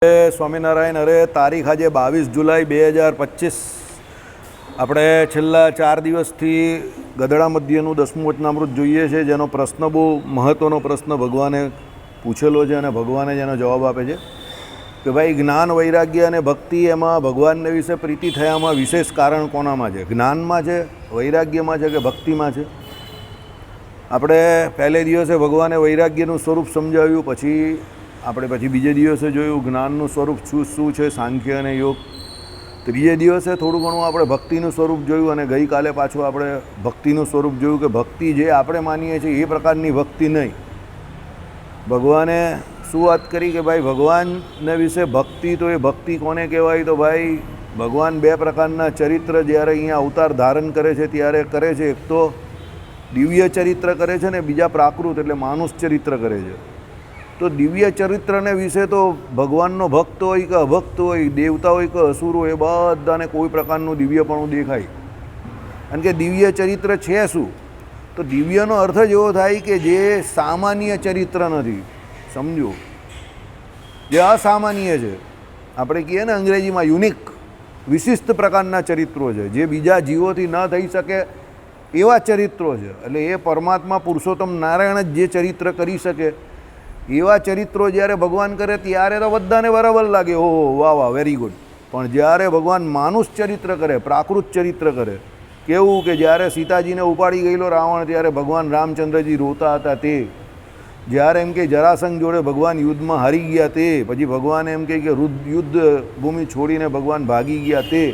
સ્વામિનારાયણ. અરે તારીખ આજે 22 જુલાઈ 2025. આપણે છેલ્લા 4 દિવસથી ગધેડા મધ્યનું 10મું વચનામૃત જોઈએ છે, જેનો પ્રશ્ન બહુ મહત્ત્વનો પ્રશ્ન ભગવાને પૂછેલો છે અને ભગવાને જેનો જવાબ આપે છે કે ભાઈ જ્ઞાન, વૈરાગ્ય અને ભક્તિ, એમાં ભગવાનને વિશે પ્રીતિ થયામાં વિશેષ કારણ કોનામાં છે? જ્ઞાનમાં છે, વૈરાગ્યમાં છે કે ભક્તિમાં છે? આપણે પહેલે દિવસે ભગવાને વૈરાગ્યનું સ્વરૂપ સમજાવ્યું, પછી બીજે દિવસે જોયું જ્ઞાનનું સ્વરૂપ શું છે, સાંખ્ય અને યોગ. ત્રીજે દિવસે થોડું ઘણું આપણે ભક્તિનું સ્વરૂપ જોયું અને ગઈકાલે પાછું આપણે ભક્તિનું સ્વરૂપ જોયું કે ભક્તિ જે આપણે માનીએ છીએ એ પ્રકારની ભક્તિ નહીં. ભગવાને શું વાત કરી કે ભાઈ ભગવાનને વિશે ભક્તિ, તો એ ભક્તિ કોને કહેવાય? તો ભાઈ ભગવાન બે પ્રકારના ચરિત્ર જ્યારે અહીંયા અવતાર ધારણ કરે છે ત્યારે કરે છે. એક તો દિવ્ય ચરિત્ર કરે છે ને બીજા પ્રાકૃત એટલે માનુષ ચરિત્ર કરે છે. તો દિવ્ય ચરિત્રને વિશે તો ભગવાનનો ભક્ત હોય કે અભક્ત હોય, દેવતા હોય કે અસુર હોય, એ બધાને કોઈ પ્રકારનું દિવ્યપણું દેખાય. કારણ કે દિવ્ય ચરિત્ર છે શું? તો દિવ્યનો અર્થ જ એવો થાય કે જે સામાન્ય ચરિત્ર નથી, સમજો, જે અસામાન્ય છે. આપણે કહીએ ને અંગ્રેજીમાં યુનિક, વિશિષ્ટ પ્રકારના ચરિત્રો છે, જે બીજા જીવોથી ન થઈ શકે એવા ચરિત્રો છે. એટલે એ પરમાત્મા પુરુષોત્તમ નારાયણ જ જે ચરિત્ર કરી શકે એવા ચરિત્રો જ્યારે ભગવાન કરે ત્યારે તો બધાને બરાબર લાગે, ઓહો વાહ વાહ વેરી ગુડ. પણ જ્યારે ભગવાન માનુષ ચરિત્ર કરે, પ્રાકૃત ચરિત્ર કરે, કેવું કે જ્યારે સીતાજીને ઉપાડી ગયેલો રાવણ ત્યારે ભગવાન રામચંદ્રજી રોતા હતા, તે જ્યારે એમ કે જરાસંઘ જોડે ભગવાન યુદ્ધમાં હારી ગયા, તે પછી ભગવાન એમ કહે કે યુદ્ધ ભૂમિ છોડીને ભગવાન ભાગી ગયા, તે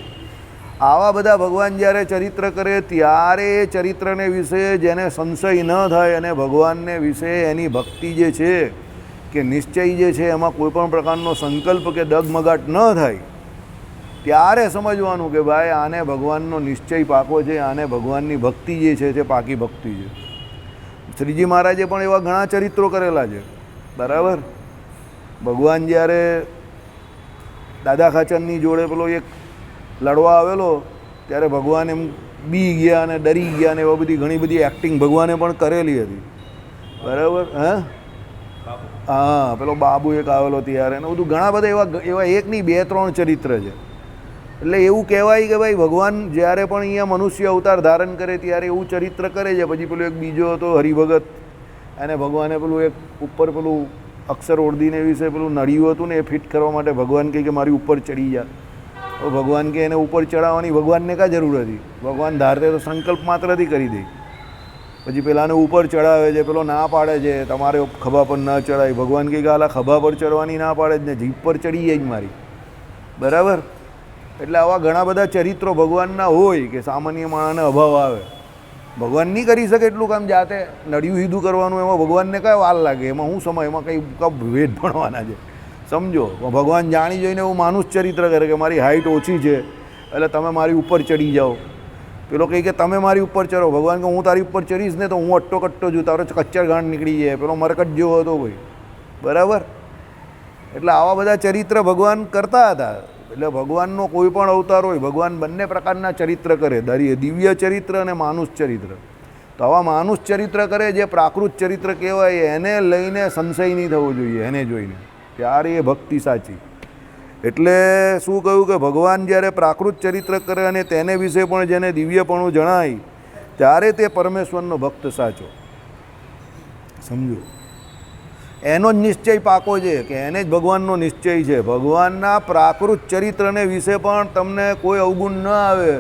આવા બધા ભગવાન જ્યારે ચરિત્ર કરે ત્યારે એ ચરિત્રને વિશે જેને સંશય ન થાય અને ભગવાનને વિશે એની ભક્તિ જે છે કે નિશ્ચય જે છે એમાં કોઈ પણ પ્રકારનો સંકલ્પ કે ડગમગાટ ન થાય, ત્યારે સમજવાનું કે ભાઈ આને ભગવાનનો નિશ્ચય પાકો છે, આને ભગવાનની ભક્તિ જે છે તે પાકી ભક્તિ છે. શ્રીજી મહારાજે પણ એવા ઘણા ચરિત્રો કરેલા છે, બરાબર. ભગવાન જ્યારે દાદા ખાચરની જોડે પેલો એક લડવા આવેલો ત્યારે ભગવાન એમ બી ગયા અને ડરી ગયા ને એવા બધી ઘણી બધી એક્ટિંગ ભગવાને પણ કરેલી હતી, બરાબર. હા, પેલો બાબુ એક આવેલો ત્યારે ને બધું ઘણા બધા એવા એક નહીં 2-3 ચરિત્ર છે. એટલે એવું કહેવાય કે ભાઈ ભગવાન જ્યારે પણ અહીંયા મનુષ્ય અવતાર ધારણ કરે ત્યારે એવું ચરિત્ર કરે છે. પછી પેલો એક બીજો હતો હરિભગત, અને ભગવાને પેલું એક ઉપર પેલું અક્ષર ઓળદીને વિશે પેલું નળિયું હતું ને એ ફિટ કરવા માટે ભગવાન કહે કે મારી ઉપર ચડી જા. તો ભગવાન કે એને ઉપર ચડાવવાની ભગવાનને કાં જરૂર હતી? ભગવાન ધારતે તો સંકલ્પ માત્રથી કરી દે. પછી પેલાને ઉપર ચડાવે છે, પેલો ના પાડે છે તમારે ખભા પર ન ચડાય. ભગવાન કહે કે આલા ખભા પર ચડવાની ના પાડે જ ને, જીભ પર ચડી જાય જ મારી, બરાબર. એટલે આવા ઘણા બધા ચરિત્રો ભગવાનના હોય કે સામાન્ય માણસને અભાવ આવે. ભગવાન નહીં કરી શકે એટલું કામ જાતે નડિયું સીધું કરવાનું, એમાં ભગવાનને કાંઈ વાર લાગે? એમાં શું સમય, એમાં કંઈ ભેદ ભણવાના છે, સમજો. ભગવાન જાણી જોઈને એવું માનુષ ચરિત્ર કરે કે મારી હાઇટ ઓછી છે એટલે તમે મારી ઉપર ચડી જાઓ. પેલો કહે કે તમે મારી ઉપર ચડો. ભગવાન કે હું તારી ઉપર ચડીશ ને તો હું અટ્ટો કટ્ટો છું, તારો કચ્ચર ગાંઠ નીકળી જાય. પેલો મરકટ જેવો હતો ભાઈ, બરાબર. એટલે આવા બધા ચરિત્ર ભગવાન કરતા હતા. એટલે ભગવાનનો કોઈ પણ અવતાર હોય, ભગવાન બંને પ્રકારના ચરિત્ર કરે, દિવ્ય ચરિત્ર અને માનુષ ચરિત્ર. તો આવા માનુષ ચરિત્ર કરે જે પ્રાકૃત ચરિત્ર કહેવાય, એને લઈને સંશય નહીં થવો જોઈએ, એને જોઈને, ત્યારે એ ભક્તિ સાચી. એટલે શું કહ્યું કે ભગવાન જ્યારે પ્રાકૃત ચરિત્ર કરે અને તેને વિશે પણ જેને દિવ્યપણું જણાય ત્યારે તે પરમેશ્વરનો ભક્ત સાચો, સમજો. એનો જ નિશ્ચય પાકો છે કે એને જ ભગવાનનો નિશ્ચય છે. ભગવાનના પ્રાકૃત ચરિત્રને વિશે પણ તમને કોઈ અવગુણ ન આવે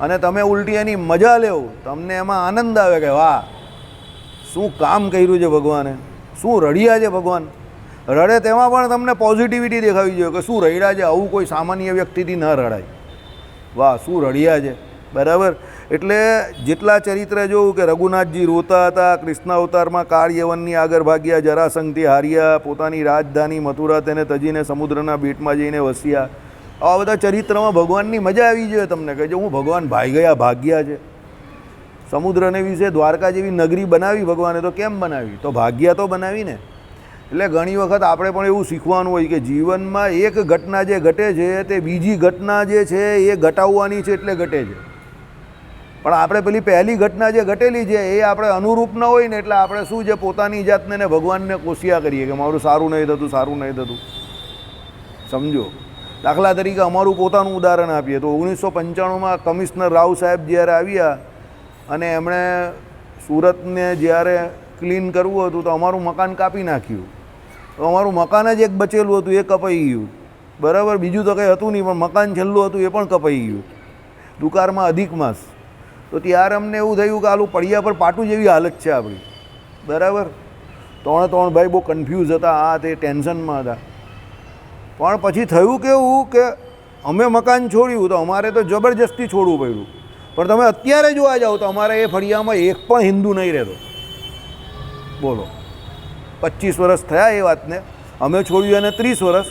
અને તમે ઉલટી એની મજા લેવો, તમને એમાં આનંદ આવે કે વાહ શું કામ કર્યું છે ભગવાને, શું રડ્યા છે ભગવાન. રડે તેમાં પણ તમને પોઝિટિવિટી દેખાવી જોઈએ કે શું રડ્યા છે, આવું કોઈ સામાન્ય વ્યક્તિથી ન રડાય. વાહ શું રડ્યા છે, બરાબર. એટલે જેટલા ચરિત્ર જોવું કે રઘુનાથજી રોતા હતા, કૃષ્ણ અવતારમાં કાળ યવનની આગળ ભાગ્યા, જરાસંઘથી હાર્યા, પોતાની રાજધાની મથુરા તેને તજીને સમુદ્રના બેટમાં જઈને વસ્યા. આવા બધા ચરિત્રમાં ભગવાનની મજા આવી જોઈએ તમને કે જો હું ભગવાન ભાગ્યા છે. સમુદ્રને વિશે દ્વારકા જેવી નગરી બનાવી ભગવાને, તો કેમ બનાવી? તો ભાગ્યા તો બનાવી ને. એટલે ઘણી વખત આપણે પણ એવું શીખવાનું હોય કે જીવનમાં એક ઘટના જે ઘટે છે તે બીજી ઘટના જે છે એ ઘટાડવાની છે એટલે ઘટે છે. પણ આપણે પેલી પહેલી ઘટના જે ઘટેલી છે એ આપણે અનુરૂપ ન હોય ને એટલે આપણે શું છે પોતાની જાતને ને ભગવાનને કોશિયા કરીએ કે મારું સારું નહીં થતું, સારું નહીં થતું. સમજો. દાખલા તરીકે અમારું પોતાનું ઉદાહરણ આપીએ તો 1995માં કમિશનર રાવ સાહેબ જ્યારે આવ્યા અને એમણે સુરતને જ્યારે ક્લીન કરવું હતું તો અમારું મકાન કાપી નાખ્યું. તો અમારું મકાન જ એક બચેલું હતું, એ કપાઈ ગયું. બરાબર, બીજું તો કંઈ હતું નહીં, પણ મકાન છેલ્લું હતું એ પણ કપાઈ ગયું. દુકાળમાં અધિક માસ. તો ત્યારે અમને એવું થયું કે આલું પડિયા પર પાટું જેવી હાલત છે આપણી. બરાબર, ત્રણ ભાઈ બહુ કન્ફ્યુઝ હતા, આ તે ટેન્શનમાં હતા. પણ પછી થયું કેવું કે અમે મકાન છોડ્યું તો અમારે તો જબરજસ્તી છોડવું પડ્યું. પણ તમે અત્યારે જોવા જાઓ તો અમારે એ ફળિયામાં એક પણ હિન્દુ નહીં રહેતો. બોલો, 25 વર્ષ થયા એ વાતને, અમે છોડ્યું અને 30 વર્ષ.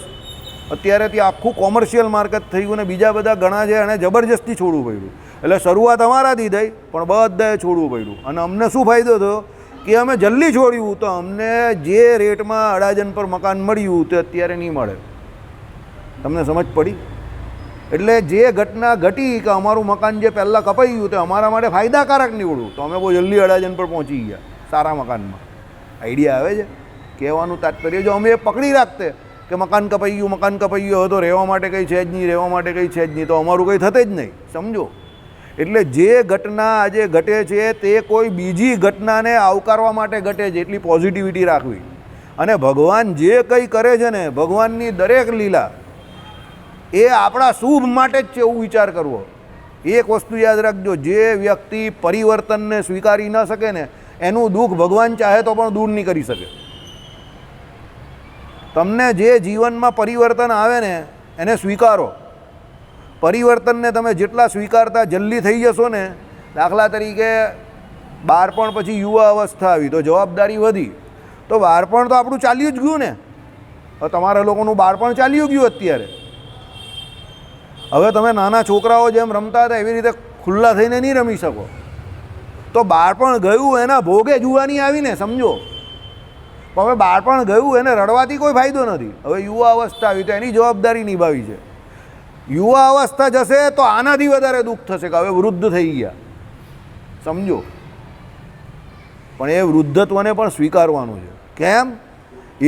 અત્યારે ત્યાં આખું કોમર્શિયલ માર્કેટ થઈ ગયું ને બીજા બધા ઘણા છે અને જબરજસ્તી છોડવું પડ્યું. એટલે શરૂઆત અમારાથી થઈ પણ બધાએ છોડવું પડ્યું. અને અમને શું ફાયદો થયો કે અમે જલ્દી છોડ્યું તો અમને જે રેટમાં અડાજન પર મકાન મળ્યું તે અત્યારે નહીં મળે. તમને સમજ પડી? એટલે જે ઘટના ઘટી કે અમારું મકાન જે પહેલાં કપાઈ ગયું તે અમારા માટે ફાયદાકારક નીવડ્યું તો અમે બહુ જલ્દી અડાજન પર પહોંચી ગયા સારા મકાનમાં. આઈડિયા આવે છે? કહેવાનું તાત્પર્ય જો અમે એ પકડી રાખતે કે મકાન કપાઈ ગયું હવે તો રહેવા માટે કંઈ છે જ નહીં તો અમારું કંઈ થતે જ નહીં. સમજો. એટલે જે ઘટના આજે ઘટે છે તે કોઈ બીજી ઘટનાને આવકારવા માટે ઘટે છે, એટલી પોઝિટિવિટી રાખવી. અને ભગવાન જે કંઈ કરે છે ને, ભગવાનની દરેક લીલા એ આપણા શુભ માટે જ છે એવું વિચાર કરવો. એક વસ્તુ યાદ રાખજો, જે વ્યક્તિ પરિવર્તનને સ્વીકારી ન શકે ને એનું દુઃખ ભગવાન ચાહે તો પણ દૂર નહીં કરી શકે. તમને જે જીવનમાં પરિવર્તન આવે ને એને સ્વીકારો. પરિવર્તનને તમે જેટલા સ્વીકારતા જલ્દી થઈ જશો ને, દાખલા તરીકે બાળપણ પછી યુવા અવસ્થા આવી તો જવાબદારી વધી, તો બાળપણ તો આપણું ચાલ્યું જ ગયું ને. તમારા લોકોનું બાળપણ ચાલ્યું ગયું અત્યારે. હવે તમે નાના છોકરાઓ જેમ રમતા હતા એવી રીતે ખુલ્લા થઈને નહીં રમી શકો. તો બાળપણ ગયું એના ભોગે જુવાની આવીને, સમજો. પણ હવે બાળપણ ગયું એને રડવાથી કોઈ ફાયદો નથી. હવે યુવા અવસ્થા આવી તો એની જવાબદારી નિભાવી છે. યુવા અવસ્થા જશે તો આનાથી વધારે દુઃખ થશે કે હવે વૃદ્ધ થઈ ગયા. સમજો. પણ એ વૃદ્ધત્વને પણ સ્વીકારવાનું છે. કેમ?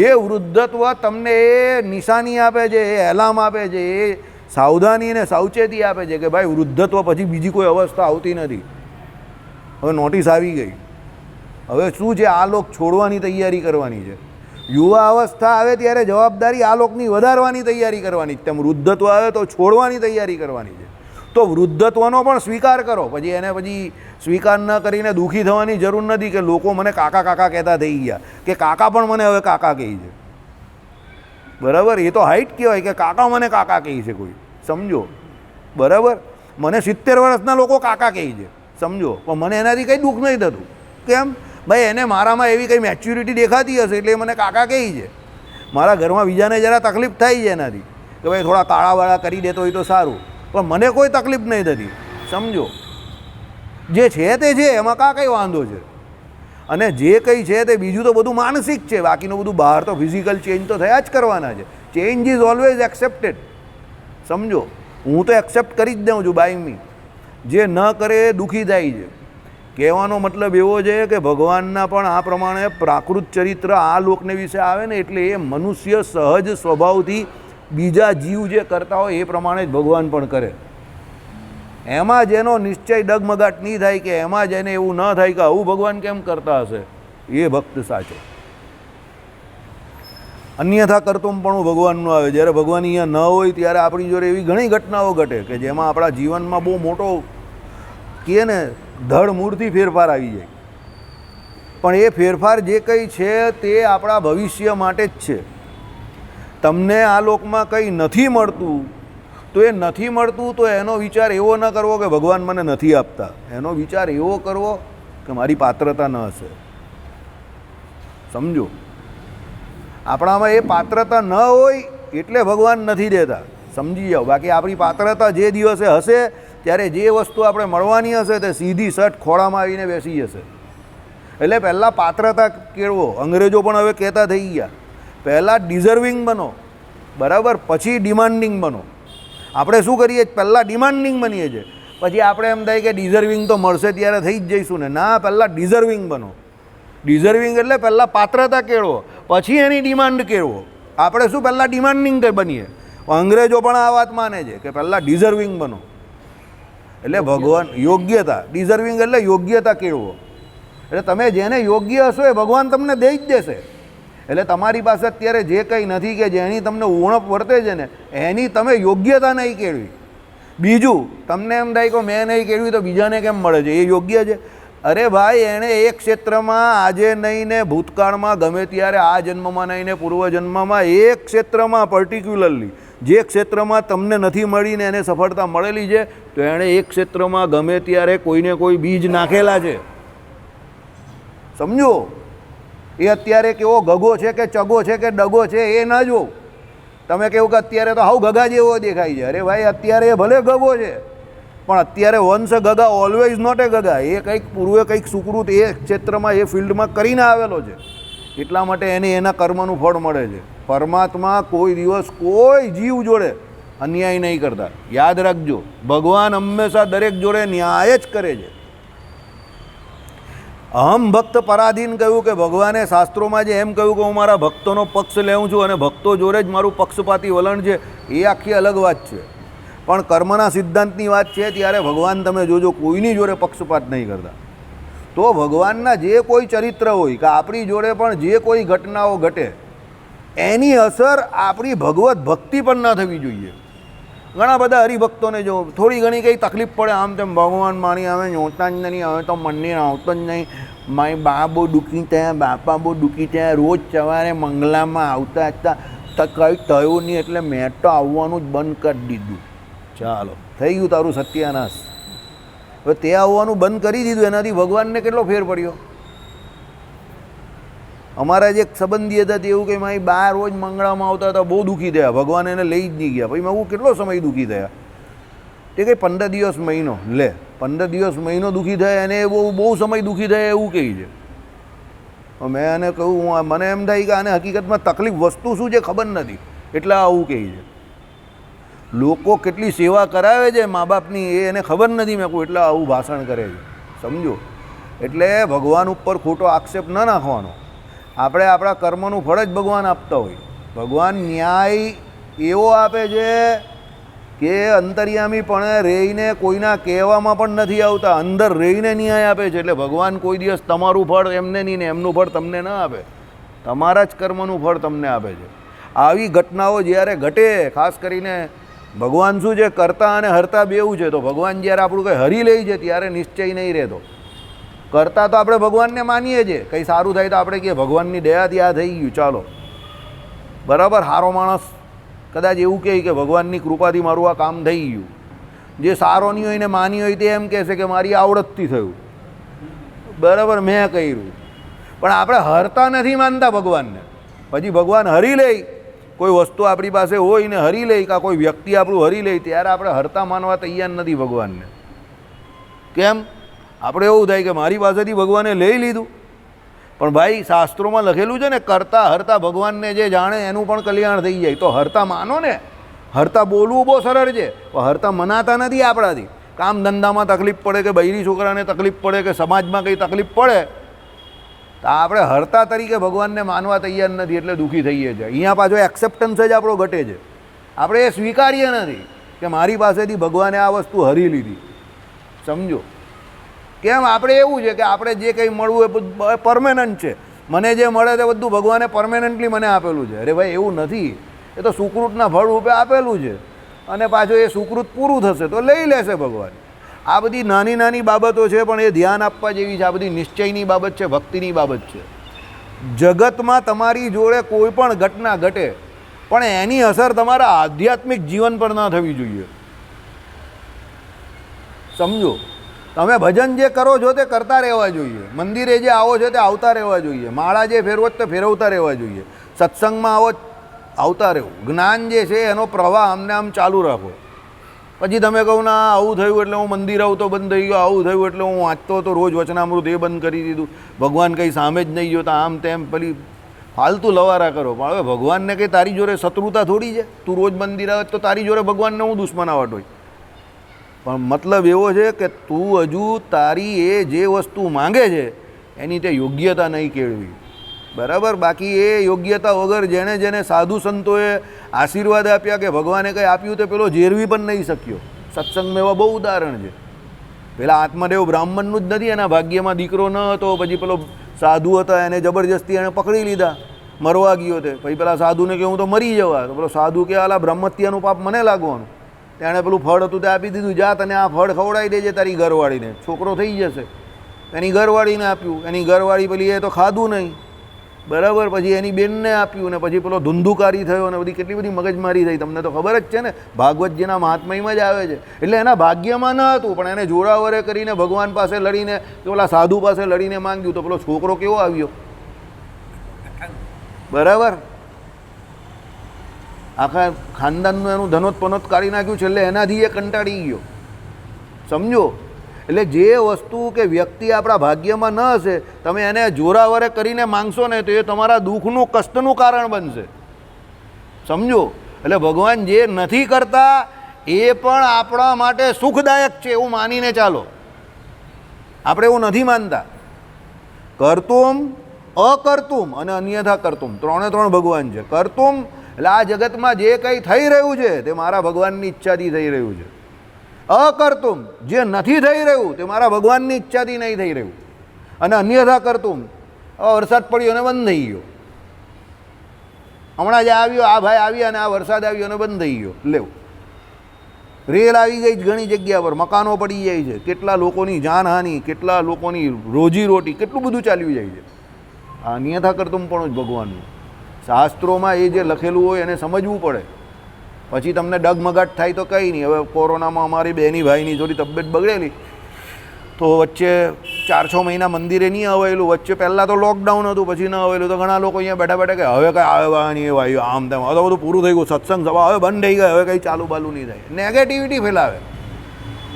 એ વૃદ્ધત્વ તમને એ નિશાની આપે છે, એ એલાર્મ આપે છે, એ સાવધાની અને સાવચેતી આપે છે કે ભાઈ વૃદ્ધત્વ પછી બીજી કોઈ અવસ્થા આવતી નથી. હવે નોટિસ આવી ગઈ. હવે શું છે, આ લોક છોડવાની તૈયારી કરવાની છે. યુવા અવસ્થા આવે ત્યારે જવાબદારી આ લોકની વધારવાની તૈયારી કરવાની, તેમ વૃદ્ધત્વ આવે તો છોડવાની તૈયારી કરવાની છે. તો વૃદ્ધત્વનો પણ સ્વીકાર કરો. પછી એને સ્વીકાર ન કરીને દુઃખી થવાની જરૂર નથી કે લોકો મને કાકા કાકા કહેતા થઈ ગયા, કે કાકા પણ મને હવે કાકા કહે છે. બરાબર, એ તો હાઈટ કહેવાય કે કાકા મને કાકા કહે છે કોઈ. સમજો. બરાબર, મને 70 વર્ષના લોકો કાકા કહે છે. સમજો. પણ મને એનાથી કંઈ દુઃખ નહીં થતું. કેમ? ભાઈ એને મારામાં એવી કંઈ મેચ્યુરિટી દેખાતી હશે એટલે મને કાકા કહે છે. મારા ઘરમાં બીજાને જરા તકલીફ થાય છે એનાથી કે ભાઈ થોડા કાળાવાળા કરી દેતો હોય તો સારું, પણ મને કોઈ તકલીફ નહીં થતી. સમજો. જે છે તે છે, એમાં કંઈ વાંધો છે. અને જે કંઈ છે તે બીજું તો બધું માનસિક છે, બાકીનું બધું બહાર તો ફિઝિકલ ચેન્જ તો થયા જ કરવાના છે. Change is always accepted. સમજો. હું તો એક્સેપ્ટ કરી જ દઉં છું બાય મી. જે ન કરે એ દુઃખી થાય છે. કહેવાનો મતલબ એવો છે કે ભગવાનના પણ આ પ્રમાણે પ્રાકૃત ચરિત્ર આ લોકને વિશે આવે ને એટલે એ મનુષ્ય સહજ સ્વભાવથી બીજા જીવ જે કરતા હોય એ પ્રમાણે જ ભગવાન પણ કરે. એમાં જેનો નિશ્ચય ડગમગાટ નહીં થાય કે એમાં જેને એવું ન થાય કે આવું ભગવાન કેમ કરતા હશે, એ ભક્ત સાચો. અન્યથા કરતોમ પણ ભગવાનનું આવે. જ્યારે ભગવાન અહીંયા ન હોય ત્યારે આપણી જોડે એવી ઘણી ઘટનાઓ ઘટે કે જેમાં આપણા જીવનમાં બહુ મોટો કહે ને ધડ મૂળથી ફેરફાર આવી જાય. પણ એ ફેરફાર જે કંઈ છે તે આપણા ભવિષ્ય માટે જ છે. તમને આ લોકમાં કંઈ નથી મળતું તો એ નથી મળતું તો એનો વિચાર એવો ન કરવો કે ભગવાન મને નથી આપતા. એનો વિચાર એવો કરવો કે મારી પાત્રતા ન હશે. સમજો. આપણામાં એ પાત્રતા ન હોય એટલે ભગવાન નથી દેતા. સમજી જાઓ. બાકી આપણી પાત્રતા જે દિવસે હશે ત્યારે જે વસ્તુ આપણે મળવાની હશે તે સીધી સટ ખોળામાં આવીને બેસી જશે. એટલે પહેલાં પાત્રતા કેળવો. અંગ્રેજો પણ હવે કહેતા થઈ ગયા, પહેલાં ડિઝર્વિંગ બનો, બરાબર, પછી ડિમાન્ડિંગ બનો. આપણે શું કરીએ, પહેલાં ડિમાન્ડિંગ બનીએ છીએ, પછી આપણે એમ થાય કે ડિઝર્વિંગ તો મળશે ત્યારે થઈ જ જઈશું ને. ના, પહેલાં ડિઝર્વિંગ બનો. ડિઝર્વિંગ એટલે પહેલાં પાત્રતા કેળવો, પછી એની ડિમાન્ડ કેળવો. આપણે શું પહેલાં ડિમાન્ડિંગ બનીએ, અંગ્રેજો પણ આ વાત માને છે કે પહેલાં ડિઝર્વિંગ બનો, એટલે ભગવાન યોગ્યતા, ડિઝર્વિંગ એટલે યોગ્યતા કેળવો, એટલે તમે જેને યોગ્ય હશો એ ભગવાન તમને દઈ જ દેશે. એટલે તમારી પાસે અત્યારે જે કંઈ નથી કે જેની તમને ઉણપ વર્તે છે ને એની તમે યોગ્યતા નહીં કેળવી. બીજું તમને એમ થાય કે મેં નહીં કેળવી તો બીજાને કેમ મળે છે, એ યોગ્ય છે? અરે ભાઈ, એણે એક ક્ષેત્રમાં આજે નહીં ને ભૂતકાળમાં ગમે ત્યારે આ જન્મમાં નહીં ને પૂર્વજન્મમાં એક ક્ષેત્રમાં પર્ટિક્યુલરલી જે ક્ષેત્રમાં તમને નથી મળીને એને સફળતા મળેલી છે તો એણે એક ક્ષેત્રમાં ગમે ત્યારે કોઈને કોઈ બીજ નાખેલા છે. સમજો, એ અત્યારે કેવો ગગો છે કે ચગો છે કે ડગો છે એ ના જો. તમે કેવું કે અત્યારે તો હાવ ગગા જેવો દેખાય છે. અરે ભાઈ, અત્યારે એ ભલે ગગો છે પણ અત્યારે વંશ ગગા ઓલવેઝ નોટ એ ગગા. એ કંઈક પૂર્વે કંઈક સુકૃત એ ક્ષેત્રમાં એ ફિલ્ડમાં કરીને આવેલો છે, એટલા માટે એને એના કર્મનું ફળ મળે છે. પરમાત્મા કોઈ દિવસ કોઈ જીવ જોડે અન્યાય નહીં કરતા. યાદ રાખજો, ભગવાન હંમેશા દરેક જોડે ન્યાય જ કરે છે. અહમ ભક્ત પરાધીન કહ્યું કે ભગવાને શાસ્ત્રોમાં જે એમ કહ્યું કે હું મારા ભક્તોનો પક્ષ લેઉં છું અને ભક્તો જોડે જ મારું પક્ષપાતી વલણ છે, એ આખી અલગ વાત છે. પણ કર્મના સિદ્ધાંતની વાત છે ત્યારે ભગવાન તમે જોજો કોઈની જોડે પક્ષપાત નહીં કરતા. તો ભગવાનના જે કોઈ ચરિત્ર હોય કે આપણી જોડે પણ જે કોઈ ઘટનાઓ ઘટે એની અસર આપણી ભગવત ભક્તિ પણ ના થવી જોઈએ. ઘણા બધા હરિભક્તોને જો થોડી ઘણી કંઈ તકલીફ પડે આમ તેમ ભગવાન મારી આવે જોતા જ નહીં, હવે તો મંદિર આવતો જ નહીં, મારી બા બહુ દુઃખી થયા, બાપા બહુ દુઃખી થયા, રોજ સવારે મંગલામાં આવતા હતા તો કંઈ થયું નહીં એટલે મેં તો આવવાનું જ બંધ કરી દીધું. ચાલો, થઈ ગયું તારું સત્યાનાશ. હવે તે આવવાનું બંધ કરી દીધું એનાથી ભગવાનને કેટલો ફેર પડ્યો? અમારા જે એક સંબંધી હતા તે એવું કે મારી બા રોજ મંગળામાં આવતા હતા, બહુ દુઃખી થયા, ભગવાન એને લઈ જ નહીં ગયા. ભાઈ મેં કેટલો સમય દુઃખી થયા? તે કંઈ 15 દિવસ મહિનો લે, 15 દિવસ મહિનો દુઃખી થયા અને બહુ સમય દુઃખી થયા એવું કહે છે. મેં એને કહું, મને એમ થાય કે આને હકીકતમાં તકલીફ વસ્તુ શું છે ખબર નથી એટલે આવું કહે છે. લોકો કેટલી સેવા કરાવે છે મા બાપની એ એને ખબર નથી મેં કહું એટલે આવું ભાષણ કરે છે. સમજો, એટલે ભગવાન ઉપર ખોટો આક્ષેપ ન નાખવાનો. આપણે આપણા કર્મનું ફળ જ ભગવાન આપતા હોય. ભગવાન ન્યાય એવો આપે છે કે અંતર્યામીપણે રહીને કોઈના કહેવામાં પણ નથી આવતા, અંદર રહીને ન્યાય આપે છે. એટલે ભગવાન કોઈ દિવસ તમારું ફળ એમને નહીં ને એમનું ફળ તમને ન આપે, તમારા જ કર્મનું ફળ તમને આપે છે. આવી ઘટનાઓ જ્યારે ઘટે, ખાસ કરીને ભગવાન શું છે, કરતા અને હરતા બેવું છે. તો ભગવાન જ્યારે આપણું કંઈ હરી લે છે ત્યારે નિશ્ચય નહીં રહેતો. કરતા તો આપણે ભગવાનને માનીએ છીએ, કંઈ સારું થાય તો આપણે કહીએ ભગવાનની દયાથી આ થઈ ગયું, ચાલો બરાબર. સારો માણસ કદાચ એવું કહે કે ભગવાનની કૃપાથી મારું આ કામ થઈ ગયું. જે સારો નહીં હોય ને માની હોય તે એમ કહેશે કે મારી આવડતથી થયું, બરાબર, મેં કર્યું. પણ આપણે હરતા નથી માનતા ભગવાનને. પછી ભગવાન હરી લે, કોઈ વસ્તુ આપણી પાસે હોય ને હરી લે, કાં કોઈ વ્યક્તિ આપણું હરી લે, ત્યારે આપણે હરતા માનવા તૈયાર નથી ભગવાનને. કેમ? આપણે એવું થાય કે મારી પાસેથી ભગવાને લઈ લીધું. પણ ભાઈ, શાસ્ત્રોમાં લખેલું છે ને, કરતા હરતા ભગવાનને જે જાણે એનું પણ કલ્યાણ થઈ જાય. તો હરતા માનો ને. હરતા બોલવું બહુ સરળ છે પણ હરતા મનાતા નથી આપણાથી. કામ ધંધામાં તકલીફ પડે કે બૈરી છોકરાને તકલીફ પડે કે સમાજમાં કંઈ તકલીફ પડે તો આપણે હરતા તરીકે ભગવાનને માનવા તૈયાર નથી એટલે દુઃખી થઈએ છીએ. અહીંયા પાછો એક્સેપ્ટન્સ જ આપણો ઘટે છે. આપણે એ સ્વીકારીએ નથી કે મારી પાસેથી ભગવાને આ વસ્તુ હરી લીધી. સમજો કેમ? આપણે એવું છે કે આપણે જે કંઈ મળવું એ બધું પરમેનન્ટ છે, મને જે મળે તે બધું ભગવાને પરમેનન્ટલી મને આપેલું છે. અરે ભાઈ, એવું નથી. એ તો સુકૃતના ફળ રૂપે આપેલું છે અને પાછું એ સુકૃત પૂરું થશે તો લઈ લેશે ભગવાન. આ બધી નાની નાની બાબતો છે પણ એ ધ્યાન આપવા જેવી છે. આ બધી નિશ્ચયની બાબત છે, ભક્તિની બાબત છે. જગતમાં તમારી જોડે કોઈ પણ ઘટના ઘટે પણ એની અસર તમારા આધ્યાત્મિક જીવન પર ના થવી જોઈએ. સમજો, તમે ભજન જે કરો છો તે કરતા રહેવા જોઈએ, મંદિરે જે આવો છો તે આવતા રહેવા જોઈએ, માળા જે ફેરવો તે ફેરવતા રહેવા જોઈએ, સત્સંગમાં આવો આવતા રહેવું, જ્ઞાન જે છે એનો પ્રવાહ અમને આમ ચાલુ રાખો. પછી તમે કહો ના આવું થયું એટલે હું મંદિર આવતો બંધ થઈ ગયો, આવું થયું એટલે હું વાંચતો હતો રોજ વચનામૃત એ બંધ કરી દીધું, ભગવાન કંઈ સામે જ નહીં જોતા, આમ તેમ પેલી ફાલતુ લવારા કરો. પણ હવે ભગવાનને કંઈ તારી જોડે શત્રુતા થોડી છે? તું રોજ મંદિર આવે તો તારી જોડે ભગવાનને હું દુશ્મનાવટ હોય? પણ મતલબ એવો છે કે તું હજુ તારી એ જે વસ્તુ માંગે છે એની તે યોગ્યતા નહીં કેળવી. બરાબર. બાકી એ યોગ્યતા વગર જેને જેને સાધુ સંતોએ આશીર્વાદ આપ્યા કે ભગવાને કંઈ આપ્યું તો પેલો જેરવી પણ નહીં શક્યો. સત્સંગમાં એવા બહુ ઉદાહરણ છે. પેલા આત્મદેવ બ્રાહ્મણનું જ નથી, એના ભાગ્યમાં દીકરો ન હતો, પછી પેલો સાધુ હતા એને જબરજસ્તી એને પકડી લીધા, મરવા ગયો તે. પછી પેલા સાધુને કે હું તો મરી જવા, તો પેલો સાધુ કે આલા બ્રહ્મત્યાનું પાપ મને લાગવાનું. તેણે પેલું ફળ હતું તે આપી દીધું, જા તને આ ફળ ખવડાવી દેજે તારી ઘરવાળીને, છોકરો થઈ જશે. એની ઘરવાળીને આપ્યું, એની ઘરવાળી પેલી એ તો ખાધું નહીં, બરાબર. પછી એની બેનને આપ્યું ને પછી પેલો ધુંધુકારી થયો ને બધી કેટલી બધી મગજમારી થઈ. તમને તો ખબર જ છે ને, ભાગવતજીના મહાત્મયમાં જ આવે છે. એટલે એના ભાગ્યમાં ન હતું, પણ એને જોરાવરે કરીને ભગવાન પાસે લડીને પેલા સાધુ પાસે લડીને માંગ્યું તો પેલો છોકરો કેવો આવ્યો, બરાબર. આખા ખાનદાનનું એનું ધનોત પનોત કાઢી નાખ્યું, છેલ્લે એનાથી એ કંટાળી ગયો. સમજો. એટલે જે વસ્તુ કે વ્યક્તિ આપણા ભાગ્યમાં ન હશે, તમે એને જોરાવરે કરીને માંગશો ને તો એ તમારા દુઃખનું કષ્ટનું કારણ બનશે. સમજો. એટલે ભગવાન જે નથી કરતા એ પણ આપણા માટે સુખદાયક છે એવું માનીને ચાલો. આપણે એવું નથી માનતા. કર્તુમ, અકર્તુમ અને અન્યથા કર્તુમ, ત્રણે ત્રણ ભગવાન છે. કર્તુમ એટલે આ જગતમાં જે કંઈ થઈ રહ્યું છે તે મારા ભગવાનની ઈચ્છાથી થઈ રહ્યું છે. અકર્તુમ જે નથી થઈ રહ્યું તે મારા ભગવાનની ઈચ્છાથી નહીં થઈ રહ્યું. અને અન્યથા કર્તુમ, વરસાદ પડ્યો અને બંધ થઈ ગયો. હમણાં જ આવ્યો, આ ભાઈ આવ્યા અને આ વરસાદ આવ્યો અને બંધ થઈ ગયો. લેવું, રેલ આવી ગઈ ઘણી જગ્યા પર, મકાનો પડી જાય છે, કેટલા લોકોની જાનહાનિ, કેટલા લોકોની રોજીરોટી, કેટલું બધું ચાલ્યું જાય છે. આ અન્યથા કર્તુમ પણ જ ભગવાનનું. શાસ્ત્રોમાં એ જે લખેલું હોય એને સમજવું પડે. પછી તમને ડગમગાટ થાય તો કંઈ નહીં. હવે કોરોનામાં અમારી બેની ભાઈની થોડી તબિયત બગડેલી, તો વચ્ચે 4-6 મહિના મંદિરે નહીં આવેલું. વચ્ચે પહેલાં તો લોકડાઉન હતું, પછી ન આવેલું. તો ઘણા લોકો અહીંયા બેઠા બેઠા કે હવે કંઈ આવ્યા નહીં, એવું આવ્યું આમ તેમ, હવે તો બધું પૂરું થઈ ગયું, સત્સંગ સભા હવે બંધ થઈ ગયા, હવે કંઈ ચાલુ બાલુ નહીં થાય. નેગેટિવિટી ફેલાવે,